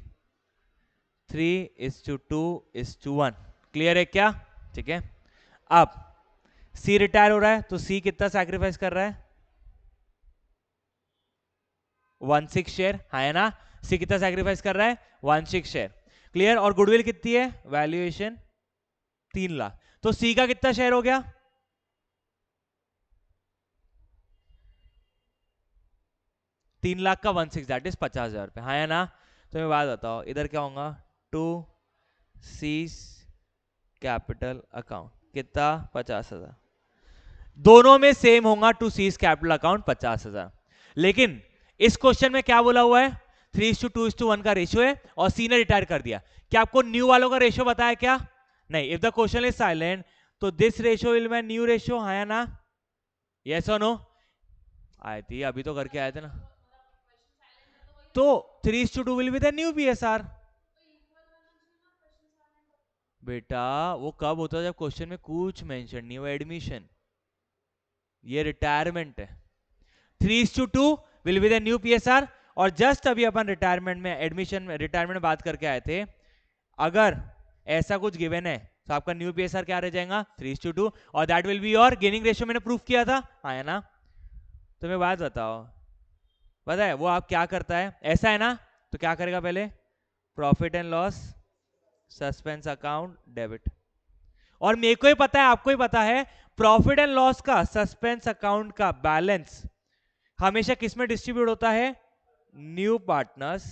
S1: 3:2:1। क्लियर है क्या? ठीक है, अब C रिटायर हो रहा है तो C कितना सैक्रिफाइस कर रहा है? 1/6 शेयर, हाँ है ना? C कितना सैक्रिफाइस कर रहा है? 1/6 शेयर। क्लियर। और गुडविल कितनी है, वैल्यूएशन 3 लाख, तो सी का कितना शेयर हो गया, 3 लाख का 1/6 दैट इज 50,000 रुपए, हाँ है ना। तो मैं बात बताओ इधर क्या होगा, टू सीज कैपिटल अकाउंट कितना 50,000, दोनों में सेम होगा टू सीज कैपिटल अकाउंट 50,000। लेकिन इस क्वेश्चन में क्या बोला हुआ है, 3:2:1 का रेशियो है और सी ने रिटायर कर दिया। क्या आपको न्यू वालों का रेशियो बताया क्या, नहीं। If the question is silent तो this ratio will be new ratio, है ना, यस और नो। आए थे अभी तो करके आए थे ना, तो 3:2 will be the new PSR. बेटा वो कब होता है जब क्वेश्चन में कुछ मेंशन नहीं हो, एडमिशन, ये रिटायरमेंट है। 3:2 will be the new PSR. और जस्ट अभी अपन रिटायरमेंट में, एडमिशन में, रिटायरमेंट में बात करके आए थे, अगर ऐसा कुछ गिवन है तो आपका न्यू पीएसआर क्या रह जाएगा, 3:2, और that will be your gaining ratio, मैंने प्रूफ किया था, हाँ है ना। तो मैं बात बताओ, पता है वो आप क्या करता है, ऐसा है ना, तो क्या करेगा पहले, profit and loss suspense account debit. और मेरे को ही पता है, आपको ही पता है, प्रॉफिट एंड लॉस का सस्पेंस अकाउंट का बैलेंस हमेशा किस में डिस्ट्रीब्यूट होता है, new partners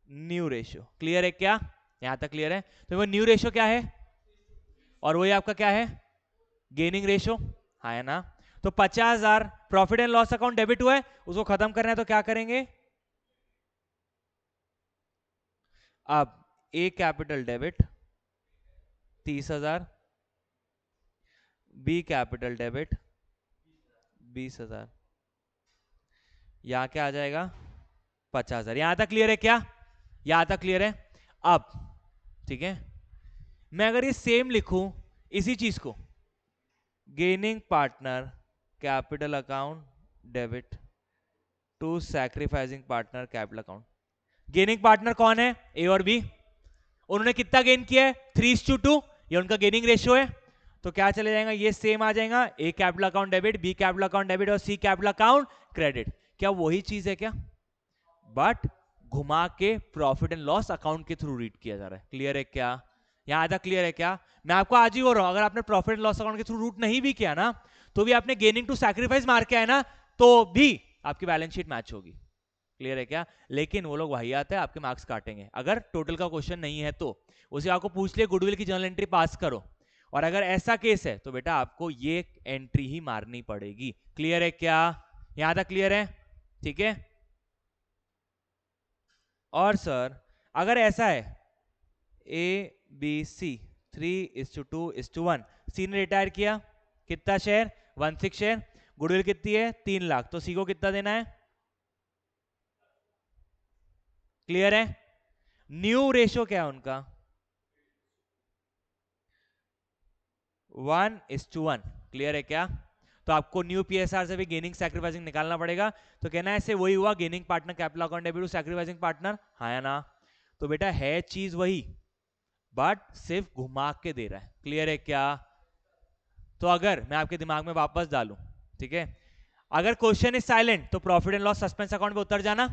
S1: new ratio. Clear है क्या, यहां तक क्लियर है। तो वो न्यू रेशियो क्या है, और वही आपका क्या है, गेनिंग रेशियो, हाँ है ना। तो 50,000 profit and loss account debit हुआ है, उसको खत्म करना है तो क्या करेंगे, अब A capital debit 30,000, B capital debit 20,000, यहां क्या आ जाएगा 50,000। यहां तक क्लियर है क्या, यहां तक क्लियर है। अब ठीक है, मैं अगर ये सेम लिखूं इसी चीज को, gaining partner capital account debit to sacrificing partner capital account, gaining partner कौन है, ए और बी, उन्होंने कितना गेन किया है, 3:2, ये उनका गेनिंग रेशियो है। तो क्या चले जाएगा, ये सेम आ जाएगा, A capital account debit, B capital account debit और सी कैपिटल अकाउंट क्रेडिट। क्या वही चीज है क्या, बट घुमा के प्रॉफिट एंड लॉस अकाउंट के थ्रू रीड किया जा रहा है। क्लियर है क्या, यहां तक क्लियर है क्या। मैं आपको आज ही बोल रहा हूं, अगर आपने प्रॉफिट एंड लॉस अकाउंट के थ्रू रूट नहीं भी किया ना, तो भी आपने गेनिंग टू सैक्रिफाइस मार के आए ना, तो भी आपकी बैलेंस शीट मैच होगी। क्लियर है क्या। लेकिन वो लोग वही आते हैं, आपके मार्क्स काटेंगे अगर टोटल का क्वेश्चन नहीं है तो। उसे आपको पूछ लिया गुडविल की जर्नल एंट्री पास करो, और अगर ऐसा केस है तो बेटा आपको ये एंट्री ही मारनी पड़ेगी। क्लियर है क्या, यहां तक क्लियर है, ठीक है। और सर अगर ऐसा है ए बी सी 3:2:1, सी ने रिटायर किया, कितना शेयर 1/6 शेयर, गुडविल कितनी है 3 लाख, तो सी को कितना देना है, क्लियर है। न्यू रेशियो क्या है उनका 1:1, क्लियर है क्या। तो आपको न्यू पीएसआर से भी गेनिंग सैक्रिफाइसिंग निकालना पड़ेगा। तो कहना है ऐसे वही हुआ, gaining partner capital account debit to sacrificing partner, हाँ या ना। तो बेटा है चीज वही, बट सिर्फ घुमा के दे रहा है। क्लियर है क्या। तो अगर मैं आपके दिमाग में वापस डालूं, ठीक है, अगर क्वेश्चन इज साइलेंट तो profit and loss suspense account पे उतर जाना,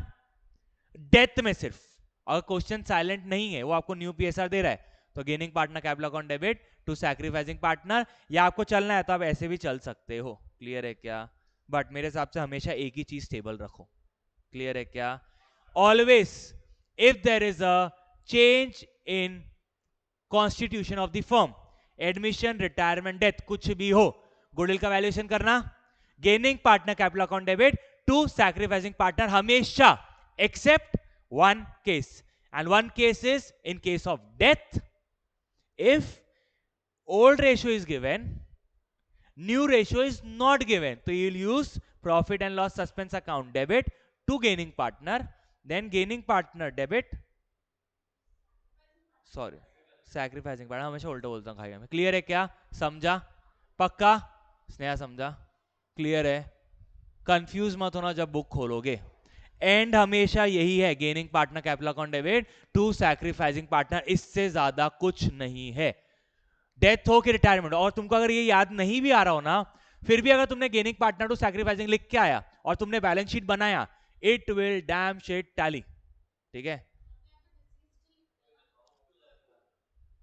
S1: डेथ में सिर्फ। अगर क्वेश्चन साइलेंट नहीं है, वो आपको न्यू पीएसआर दे रहा है, तो gaining partner capital account debit to sacrificing partner, या आपको चलना है तो आप ऐसे भी चल सकते हो। क्लियर है क्या, बट मेरे हिसाब से हमेशा एक ही चीज स्टेबल रखो। क्लियर है क्या। Always if there is a change in constitution of the firm, admission, retirement, death, कुछ भी हो, गुडविल का वैल्यूएशन करना, gaining partner capital account debit to sacrificing partner हमेशा, except one case, and one case is in case of death, if old ratio is given, new ratio is not given, so you will use profit and loss suspense account debit to gaining partner, then gaining partner debit, sorry sacrificing partner, हमेशा उल्टा बोलता हूँ खाएगा मैं। Clear है क्या, समझा, पक्का, स्नेहा समझा, क्लियर है। कंफ्यूज मत होना जब बुक खोलोगे, एंड हमेशा यही है, gaining partner capital account debit to sacrificing partner, इससे ज्यादा कुछ नहीं है। डेथ हो कि रिटायरमेंट, और तुमको अगर ये याद नहीं भी आ रहा हो ना, फिर भी अगर तुमने गेनिंग पार्टनर टू सैक्रिफाइसिंग लिख के आया और तुमने बैलेंस शीट बनाया, it will dam shit tally. ठीक है,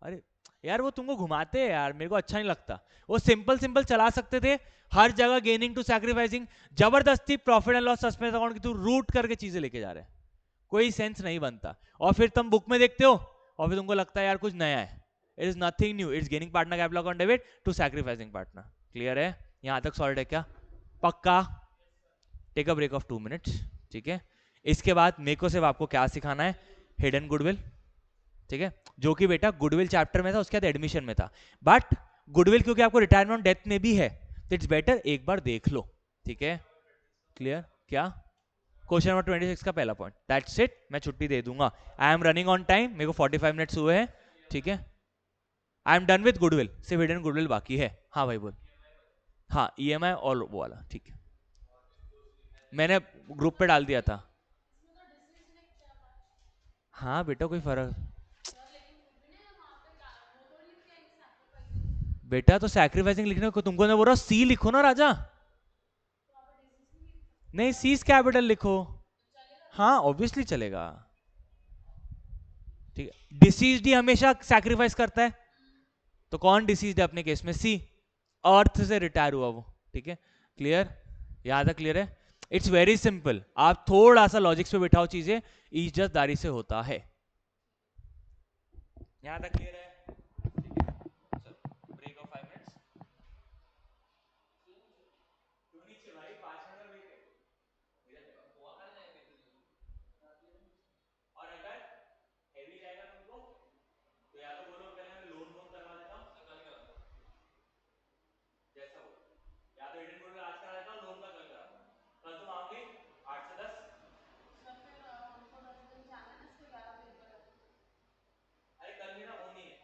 S1: अरे यार वो तुमको घुमाते हैं यार, मेरे को अच्छा नहीं लगता। वो सिंपल सिंपल चला सकते थे, हर जगह गेनिंग टू सैक्रिफाइसिंग, जबरदस्ती profit and loss suspense account की तू रूट करके चीजें लेके जा रहे हैं, कोई सेंस नहीं बनता। और फिर तुम बुक में देखते हो और फिर तुमको लगता है यार कुछ नया है। It is nothing new, it's gaining partner capital account debit to sacrificing partner. Clear है? यहां तक सॉल्व है क्या? पक्का? Take a break of 2 minutes. ठीक है, इसके बाद मेरे को सिर्फ आपको क्या सिखाना है, हिडन गुडविल। ठीक है, जो कि बेटा गुडविल चैप्टर में था, उसके बाद एडमिशन में था। बट गुडविल क्योंकि आपको रिटायरमेंट डेथ में भी है, तो इट्स बेटर एक बार देख लो। ठीक है, क्लियर? क्या क्वेश्चन नंबर 26 का पहला पॉइंट, दैट्स इट। मैं छुट्टी दे दूंगा, I am running on time, मेरे को 45 मिनट्स हुए हैं। ठीक है, I am done with goodwill, सिर्फ हिडन गुडविल बाकी है। हाँ भाई बोल। हाँ ईएमआई और वो वाला, ठीक है, मैंने ग्रुप पे डाल दिया था। हाँ बेटा कोई फर्क, बेटा तो सैक्रिफाइसिंग लिखने को तुमको ने बोला सी लिखो ना राजा। नहीं सीज कैपिटल लिखो। हाँ ऑब्वियसली चलेगा। ठीक है, डिसीज्ड ही हमेशा सैक्रिफाइस करता है, तो कौन डिसीज्ड है अपने केस में? सी, अर्थ से रिटायर हुआ वो। ठीक है, क्लियर? याद है? क्लियर है? इट्स वेरी सिंपल, आप थोड़ा सा लॉजिक्स पे बिठाओ चीजें, इज्जतदारी से होता है। यहां तक क्लियर है? ठीक है, चलो ब्रेक ऑफ 5 मिनट्स। तू नीचे भाई 5 मिनट का ब्रेक है। और अगर हैवी जाएगा तुमको तो या तो बोलो पहले मैं लोन वोन करवा देता हूँ, जैसा हो, या तो हिडन गुडविल आज करा देता हूँ, लोन का कल करा दूँ। कल तुम आओगे 8 से 10? सर फिर हमको 10 बजे जाना है ना, इसके 11 पेपर है। अरे कल मेरा वो नहीं है,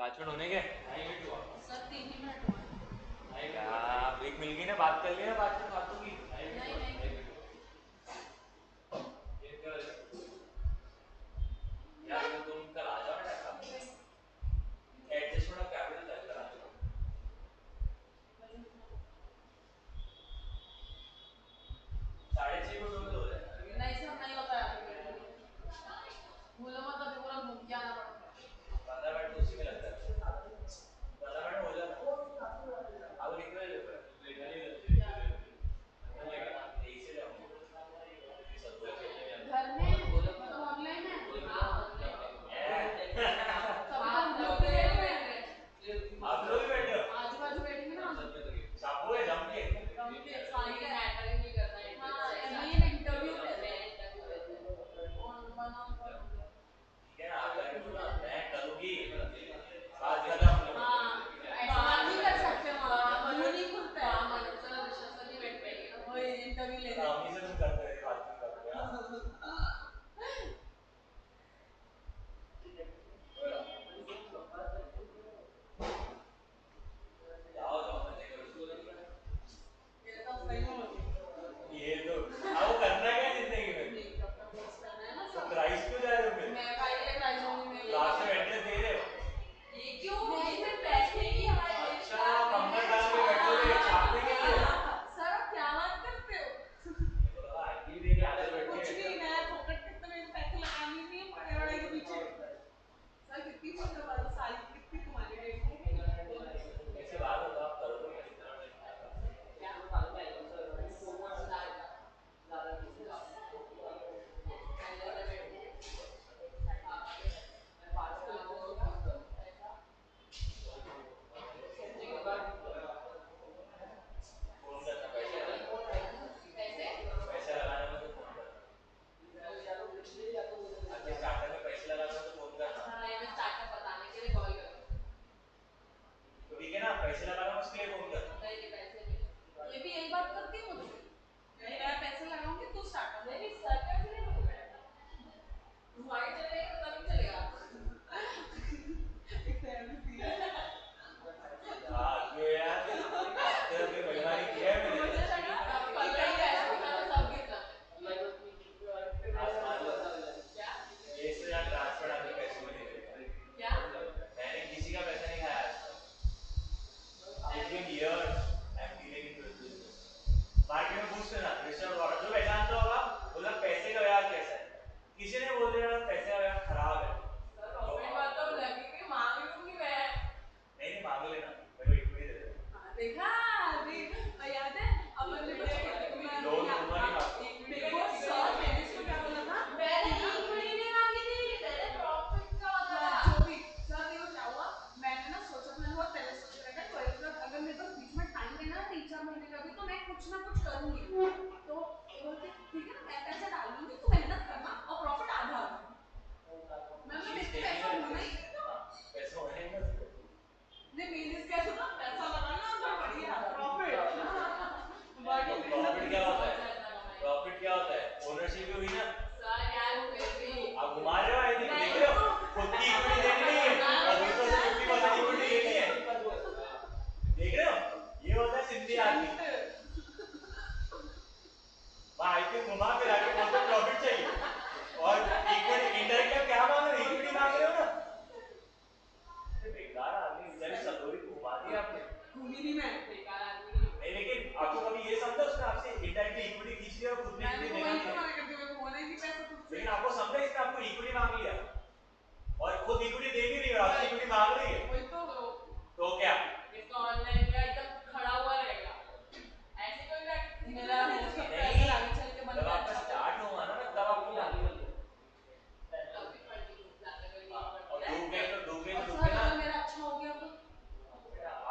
S1: 5 मिनट होने के
S2: सर 3 ही मिनट हुए।
S1: क्या एक मिल गई ना, बात कर लिया 5 मिनट फालतू की।
S2: नहीं नहीं
S1: यार तो तुम कल आ जाओ ना, एडजस्टमेंट ऑफ कैपिटल कल करा दो। 6:30 को हो जाए।
S2: नहीं सर नहीं होता है, बोलो मत अभी पूरा घूम के आना पड़ता है।
S1: 15 मिनट तो उसी में लगता है, 15 मिनट हो जाता। अब निकल
S2: घर में मतलब ऑनलाइन है सब लोग
S1: आप लोग भी बैठे हो,
S2: आजू बाजू बैठेंगे ना
S1: छापो है जम के।
S2: के सारी मैटर ही नहीं करना है। हाँ main interview on one on one.
S1: ठीक है ना, आप करके बोलो मैं करूंगी, बात खत्म।
S2: हाँ बात नहीं कर सकते वहाँ, मुंह नहीं खुलता है। मनोज सर ऋषभ सर नहीं बैठ पाएंगे ना, वही इंटरव्यू ले रहे
S1: अम्मी से तुम करते रहे, बात नहीं करते यार। जाओ जाओ मजे करो।
S2: ये तो सही में
S1: ये तो अब वो करना क्या है जिंदगी में,
S2: मेकअप का कोर्स करना है ना
S1: तो
S2: सब।
S1: क्राइस्ट क्यों जा रहे हो फिर,
S2: मैं काहे के लिए प्राइज होंगी मैं
S1: क्लास में बैठने दे रहे हो।
S2: ये क्यों नहीं फिर पैसे की हमारे
S1: अच्छा कंबल डाल के बैठोगे छापने के लिए।
S2: सर आप क्या बात करते हो?
S1: आईटी देके आगे बैठ
S2: कुछ
S1: के
S2: भी मैं फोकट कितने में पैसे लगानी नहीं है पढ़े वढ़े के पीछे। सर कितनी चीजें वाली सारी कितनी तुम्हारी डेट
S1: ऐसे बात होता आप करोगे फोन करना, पैसे लगाने में तो फोन करना, आगे स्टार्टर में पैसे लगाने में तो फोन करना।
S2: बताने के लिए कॉल करो।
S1: तो ठीक है ना, पैसे लगाना उसके लिए फोन करना।
S2: नहीं पैसे नहीं, ये भी यही बात करती है मुझसे। मैं पैसे लगाऊंगी तू स्टार्ट नहीं स्टार्ट से नहीं तुम्हारी चलेगा तो तभी चलेगा।
S1: हाँ क्यों यार, तेरे पे बेईमानी किया है मैंने। आसमान लो, ये इससे यार ट्रांसफर आके पैसे में नहीं देगा। मैंने किसी का पैसा नहीं खाया आज तक। It's been years I'm dealing in this business. Market में पूछते ना ऋषभ रॉड जो पहचान रहा होगा, बोला पैसे का व्यवहार कैसा है, किसी ने बोल दिया पैसे का व्यवहार खराब है।
S2: तो लगेगी मांग लूंगी मैं।
S1: नहीं मांग लेना, मेरे को इक्विटी दे देना।
S2: देखा देख याद है अपन ने
S1: लोन दूंगा नहीं मांग।
S2: देखो सर मैंने इसको क्या बोला था, मैंने इक्विटी नहीं मांगी थी, मैंने प्रॉफिट का वाला जो भी। सर देखो क्या हुआ, मैंने ना सोचा, मैंने बहुत पहले सोच रखा है 12th तक अगर मेरे पास बीच में टाइम देना है 3-4 महीने का भी तो मैं कुछ ना कुछ करूंगी। तो बोलते ठीक है ना मैं पैसे डालूंगी तू मेहनत करना और प्रॉफिट आधा आधा। मैंने मेरे पैसा होना ही नहीं था।
S1: पैसे होने ही मत दो।
S2: नहीं मीन्स कैसे ना पैसा लगाना और बढ़िया प्रॉफिट।
S1: प्रॉफिट क्या होता है, प्रॉफिट क्या होता है, ओनरशिप हुई ना।
S2: सर यार फिर भी
S1: आप घुमा रहे हो, आई थिंक देख रहे हो, खुद की इक्विटी देनी नहीं है और दूसरों से 50% इक्विटी लेनी है। देख रहे हो, ये होता है सिंधी आदमी। आई थिंक घुमा फिर आके बोलते प्रॉफिट चाहिए और इक्विटी इंडायरेक्ट क्या मांग रहे हो, इक्विटी मांग रहे हो ना। बेकार आदमी, बेचारी सदोरी को घुमा दिया आपने।
S2: घूमी नहीं मैं बेकार आदमी
S1: नहीं लेकिन आपको कभी ये समझा उसने आपसे इनडायरेक्टली इक्विटी खींच लिया और खुद ने इक्विटी देना नहीं, लेकिन आपको समझा इसने आपको इक्विटी मांग लिया और खुद इक्विटी दे भी रही है, आपसे इक्विटी मांग रही है। तो क्या
S2: इसका ऑनलाइन का एकदम खड़ा हुआ रहेगा ऐसे कोई मेरा हो सकता है
S1: नहीं,
S2: आगे चल के
S1: जब आपका स्टार्ट होगा ना तब आपको मालूम होगा।
S2: तभी पढ़नी ज्यादा कोई नहीं
S1: और
S2: पढ़ती
S1: डूबे
S2: है।
S1: तो
S2: सर
S1: ना।
S2: अगर मेरा अच्छा हो गया तो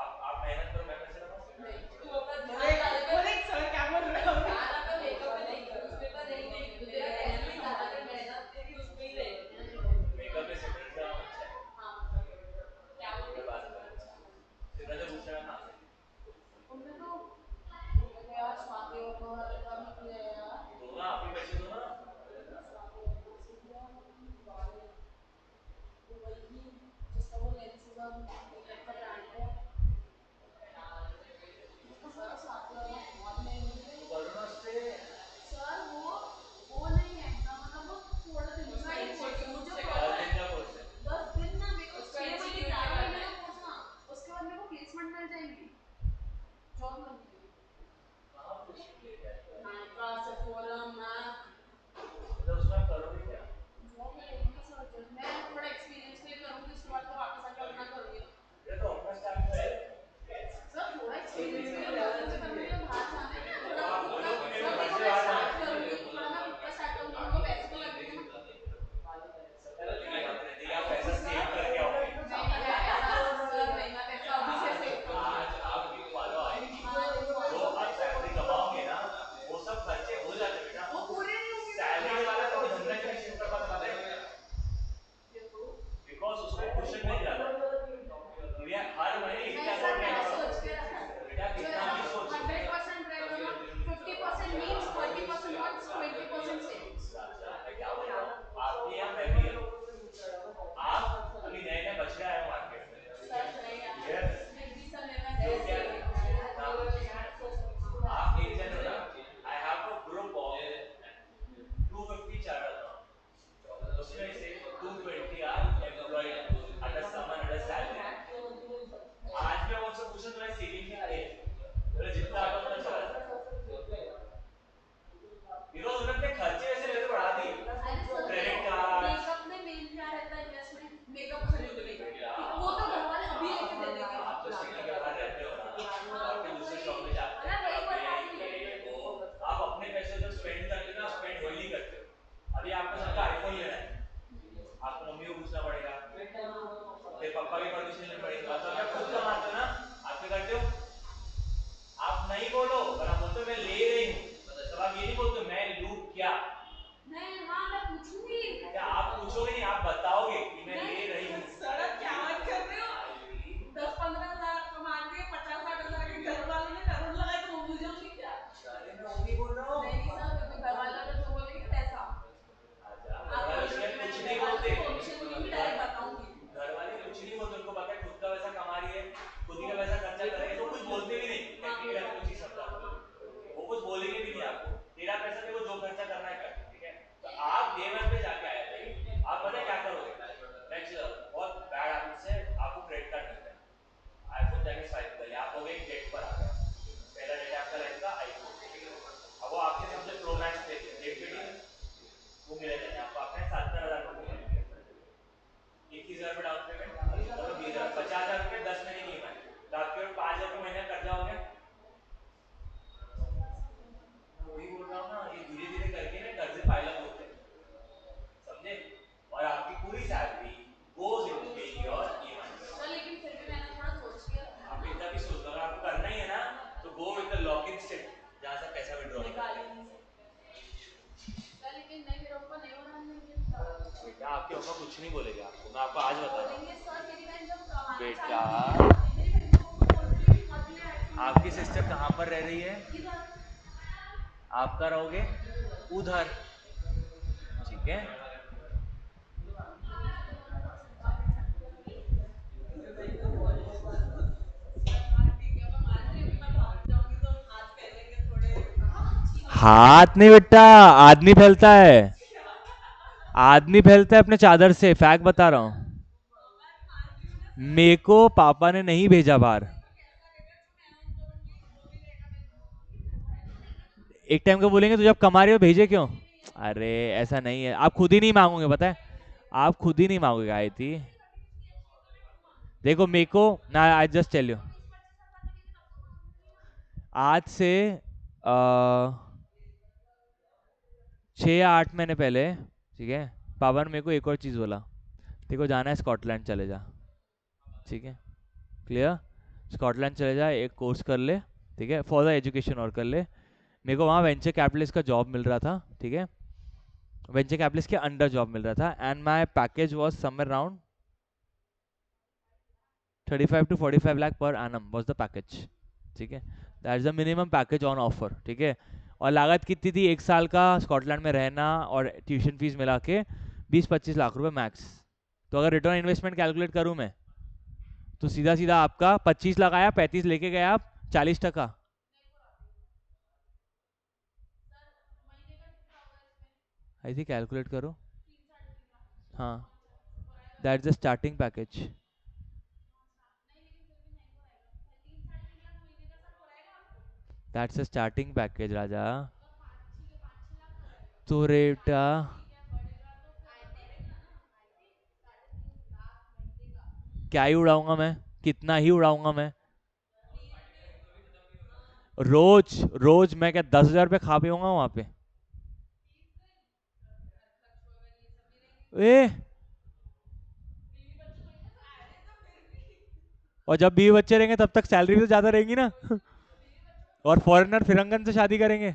S1: आप मेहनत करो, मैं पैसे लगाऊं।
S2: नहीं तू अपना ध्यान डाल पे देख सर क्या बोल रहे हो ध्यान अपना मेकअप पे नहीं कर उसमें तो नहीं नहीं तेरा कैसे ज्यादा कर मेहनत तेरी उसमें ही रहेगी।
S1: परमिशन लेनी पड़ेगी। मतलब क्या खुद कमाते हो ना, आप क्या करते हो, आप नहीं बोलो पर आप बोलते हो मैं ले रही हूँ, तब आप ये नहीं बोलते मैं लूँ क्या।
S2: नहीं हाँ मैं पूछूंगी।
S1: क्या आप पूछोगे नहीं, आप बताओगे कि मैं ले रही हूँ।
S2: सर क्या बात कर रहे हो, 10-15 हजार कमा के 50-60 हजार के घर वालों ने करोड़ लगाए तो वो भूल जाऊंगी क्या।
S1: अरे मैं वो नहीं बोल रहा हूँ।
S2: नहीं सर तो घर वालों ने जो बोलेंगे पैसा आप
S1: कुछ नहीं बोलते,
S2: परमिशन नहीं डायरेक्ट बताऊंगी।
S1: घर वाले कुछ नहीं बोलते, उनको पता है खुद का पैसा कमा रही है, खुद ही का पैसा खर्चा कर रही है, तो कुछ बोलते भी नहीं। टेक्निकली आपको चीज समझा, वो कुछ बोलेंगे भी नहीं आपको, तेरा पैसा देखो जो खर्चा करना है कर, ठीक है। तो आप डे वन पे जाके आए थे, आप पता है क्या करोगे, नेक्स्ट बहुत बैड हैबिट से आपको क्रेडिट कार्ड मिलता है, आईफोन जाके स्वाइप करिए, आप हो गए एक डेट पर आ गया, पहला डेट आपका लाइफ का आईफोन, ठीक है। अब वो आपके सबसे प्रो मैक्स थे, डेट पे वो मिलेगा नहीं आपको, आपने 70,000 रुपये 21,000 डाउन पेमेंट, 20,000 50,000 रुपये 10 महीने की ईएमआई, तो आपके 5,000 रुपये महीने कर जाओगे। वही बोल रहा हूँ ना, ये धीरे धीरे करके ना कर्जे पाइल अप होते हैं, समझे, और आपकी पूरी salary goes into paying your EMI.
S2: Sir लेकिन फिर भी मैंने थोड़ा सोच लिया था।
S1: आप इतना भी सोच लो, अगर आपको करना ही है ना तो go with the lock in state जहाँ से पैसा विड्रॉ
S2: निकाल ही नहीं सकते सर, लेकिन नहीं मेरे ऊपर नहीं हो रहा है
S1: बेटा, आपके पापा कुछ नहीं बोलेंगे आपको, मैं आपको आज बता रहा हूँ।
S2: बोलेंगे सर मेरी बहन जब कमाना
S1: बेटा,
S2: चाहती है मेरी बहन को बोल रही है अगले आईफोन
S1: आपकी सिस्टर कहाँ पर रह रही है,
S2: इधर
S1: आपका रहोगे उधर, ठीक है। हाथ नहीं बेटा, आदमी फैलता है, आदमी फैलता है अपने चादर से, फैक्ट बता रहा हूँ। मेरे को पापा ने नहीं भेजा बाहर, एक टाइम को बोलेंगे तो जब कमा रहे हो भेजे क्यों। अरे ऐसा नहीं है, आप खुद ही नहीं मांगोगे, पता है आप खुद ही नहीं मांगोगे आई थी। देखो मेरे को ना, आई जस्ट टेल यू, आज से 6 या 8 महीने पहले, ठीक है, पापा ने मेरे को एक और चीज़ बोला, देखो जाना है स्कॉटलैंड चले जा, ठीक है, क्लियर, स्कॉटलैंड चले जा, एक कोर्स कर ले, ठीक है, फॉर द एजुकेशन और कर ले। मेरे को वहाँ वेंचर कैपिटलिस्ट का जॉब मिल रहा था, ठीक है, वेंचर कैपिटलिस्ट के अंडर जॉब मिल रहा था, and my package was somewhere around 35 to 45 lakh per annum was the package, ठीक है, that is the minimum package on offer, ठीक है। और लागत कितनी थी, 1 साल का स्कॉटलैंड में रहना और ट्यूशन फीस मिला के 20-25 लाख रुपए मैक्स। तो अगर रिटर्न इन्वेस्टमेंट कैलकुलेट करूं मैं तो सीधा सीधा आपका 25 लाख आया, 35 लेके गए आप, 40%। ऐसे कैलकुलेट करो, हाँ, that is the starting package. That's the starting package राजा। तो रेटा क्या ही उड़ाऊंगा मैं, कितना ही उड़ाऊंगा मैं, रोज रोज मैं क्या 10,000 रुपये खा पीऊंगा वहां पे। ए, और जब बीवी बच्चे रहेंगे तब तक सैलरी भी तो ज्यादा रहेंगी ना और फॉरेनर फिरंगन से शादी करेंगे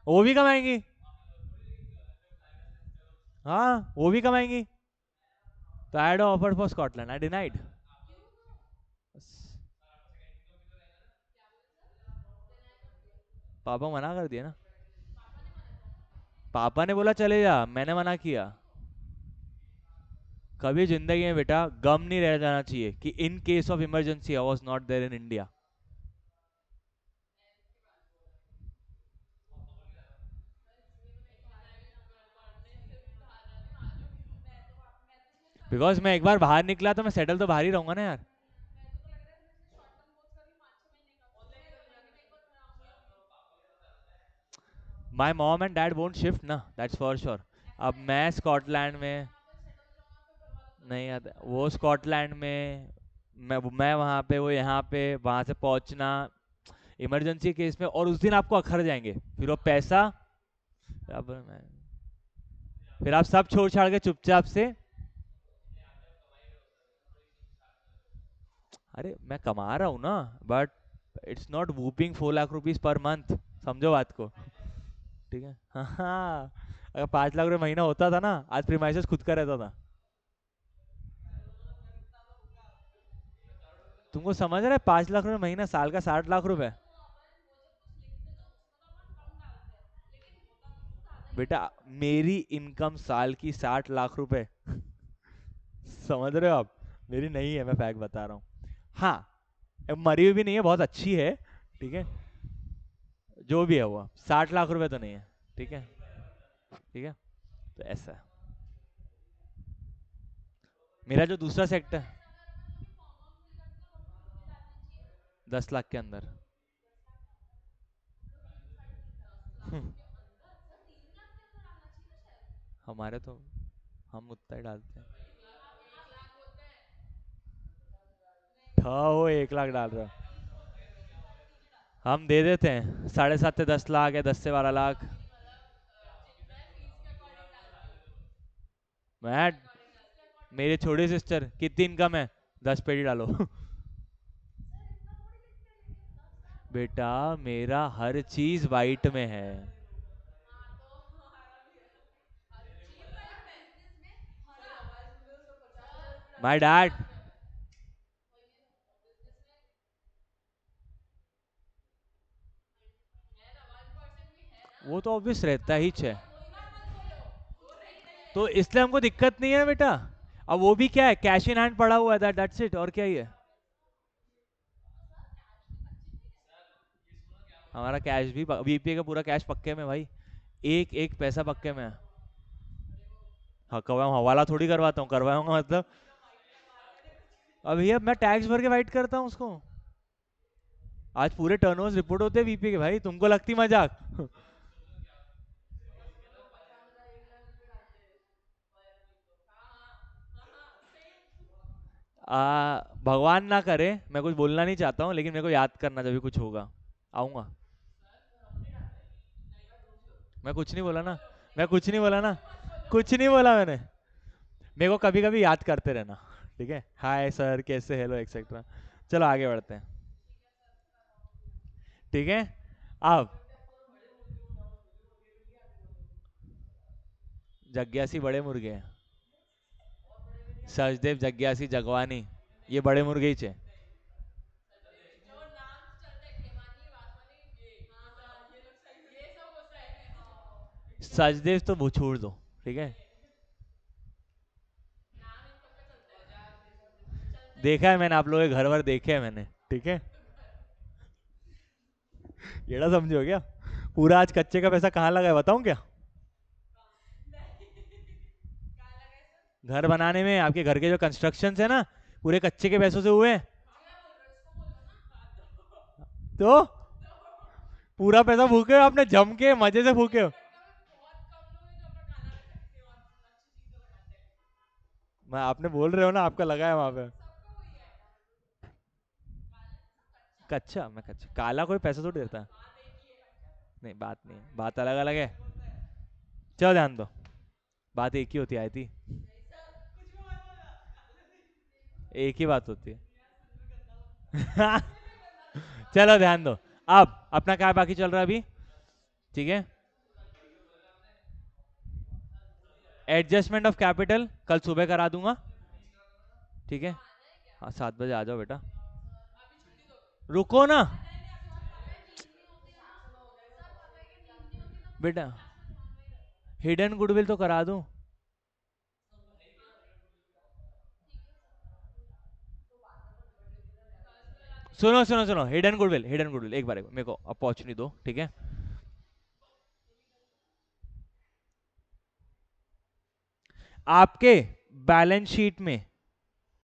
S1: वो भी कमाएंगी, हाँ वो भी कमाएंगी। तो I had offered for Scotland, I denied. पापा मना कर दिया ना, पापा ने बोला चले जा, मैंने मना किया। कभी जिंदगी में बेटा गम नहीं रह जाना चाहिए कि in case of emergency I was not there in India. Because मैं एक बार बाहर निकला तो मैं सेटल तो बाहर ही रहूंगा ना यार। My mom and dad won't shift ना, दैट्स फॉर श्योर। अब मैं स्कॉटलैंड में नहीं आता, वो स्कॉटलैंड में, मैं वहाँ पे, वो यहाँ पे, वहाँ से पहुँचना इमरजेंसी केस में, और उस दिन आपको अखर जाएंगे, फिर वो पैसा, अब फिर आप सब छोड़ छाड़ के चुपचाप से अरे मैं कमा रहा हूँ ना, but it's not whooping 4 lakh rupees per month, समझो बात को। ठीक है, हाँ हाँ। अगर 5 लाख रुपए महीना होता था ना, आज प्रीमाइसेस खुद का रहता था। तुमको समझ रहा है, 5 लाख रुपए महीना, साल का 60 लाख रुपए। बेटा, मेरी इनकम साल की 60 लाख रुपए। समझ रहे हो आप? मेरी नहीं है, मैं फैक्ट बता रहा हूँ। हाँ, अब मरी हुई भी नहीं है, बहुत अच्छी है। ठीक है, जो भी है वो 60 लाख रुपए तो नहीं है। ठीक है, ठीक है, तो ऐसा है। मेरा जो दूसरा सेक्टर, 10 लाख के अंदर। हमारे तो, हम उतना ही डालते हैं। था वो 1 लाख डाल रहा है। हम दे देते हैं 7.5 से 10 लाख, या 10 से 12 लाख। मैं, मेरी छोटी सिस्टर कितनी इनकम है, 10 पेटी डालो। बेटा, मेरा हर चीज वाइट में है। माय डैड, वो तो ऑब्वियस रहता ही है, तो इसलिए हमको दिक्कत नहीं है बेटा। अब वो भी क्या है, कैश इन हैंड पड़ा हुआ है, दैट्स इट, और क्या ही है। हमारा कैश भी, वीपीए का पूरा कैश पक्के में भाई, एक एक पैसा पक्के में है। हाँ, करवाऊँ, हवाला थोड़ी करवाता हूँ, करवाऊंगा मतलब। अब भैया मैं टैक्स भर के वाइट करता हूँ उसको। आज पूरे टर्नओवर्स रिपोर्ट होते हैं वीपीए के भाई, तुमको लगती मजाक? भगवान ना करे, मैं कुछ बोलना नहीं चाहता हूँ, लेकिन मेरे को याद करना जब भी कुछ होगा, आऊंगा। मैं कुछ नहीं बोला ना, मैं कुछ नहीं बोला ना, कुछ नहीं बोला मैंने। मेरे को कभी कभी याद करते रहना। ठीक है, हाय सर, कैसे, हेलो, एक्सेट्रा। चलो आगे बढ़ते हैं। ठीक है, अब जग्यासी बड़े मुर्गे हैं, सचदेव जग्यासी जगवानी, ये बड़े मुर्गे ही चे। सचदेव तो वो छोड़ दो। ठीक है, देखा है मैंने, आप लोगों के घर वर देखे हैं मैंने। ठीक है, येड़ा समझो क्या? पूरा आज कच्चे का पैसा कहाँ लगा है बताऊं क्या? घर बनाने में, आपके घर के जो कंस्ट्रक्शन है ना, पूरे कच्चे के पैसों से हुए हैं। तो पूरा पैसा फूके हो आपने, जम के मजे से फूके हो। मैं, आपने बोल रहे हो ना, आपका लगा है वहां पे। कच्चा, मैं कच्चा, काला कोई पैसा थोड़ी देता है। नहीं, बात नहीं है, बात अलग अलग है। चलो ध्यान दो, बात एक ही होती आई थी, एक ही बात होती है। चलो ध्यान दो। अब अपना क्या बाकी चल रहा है अभी? ठीक है, एडजस्टमेंट ऑफ कैपिटल कल सुबह करा दूंगा। ठीक है, हाँ, 7 बजे आ जाओ बेटा। रुको ना बेटा, हिडन गुडविल तो करा दूं। सुनो सुनो सुनो, हिडन गुडविल, हिडन गुडविल, एक बार मेरे को अपॉर्चुनिटी दो। ठीक है, आपके बैलेंस शीट में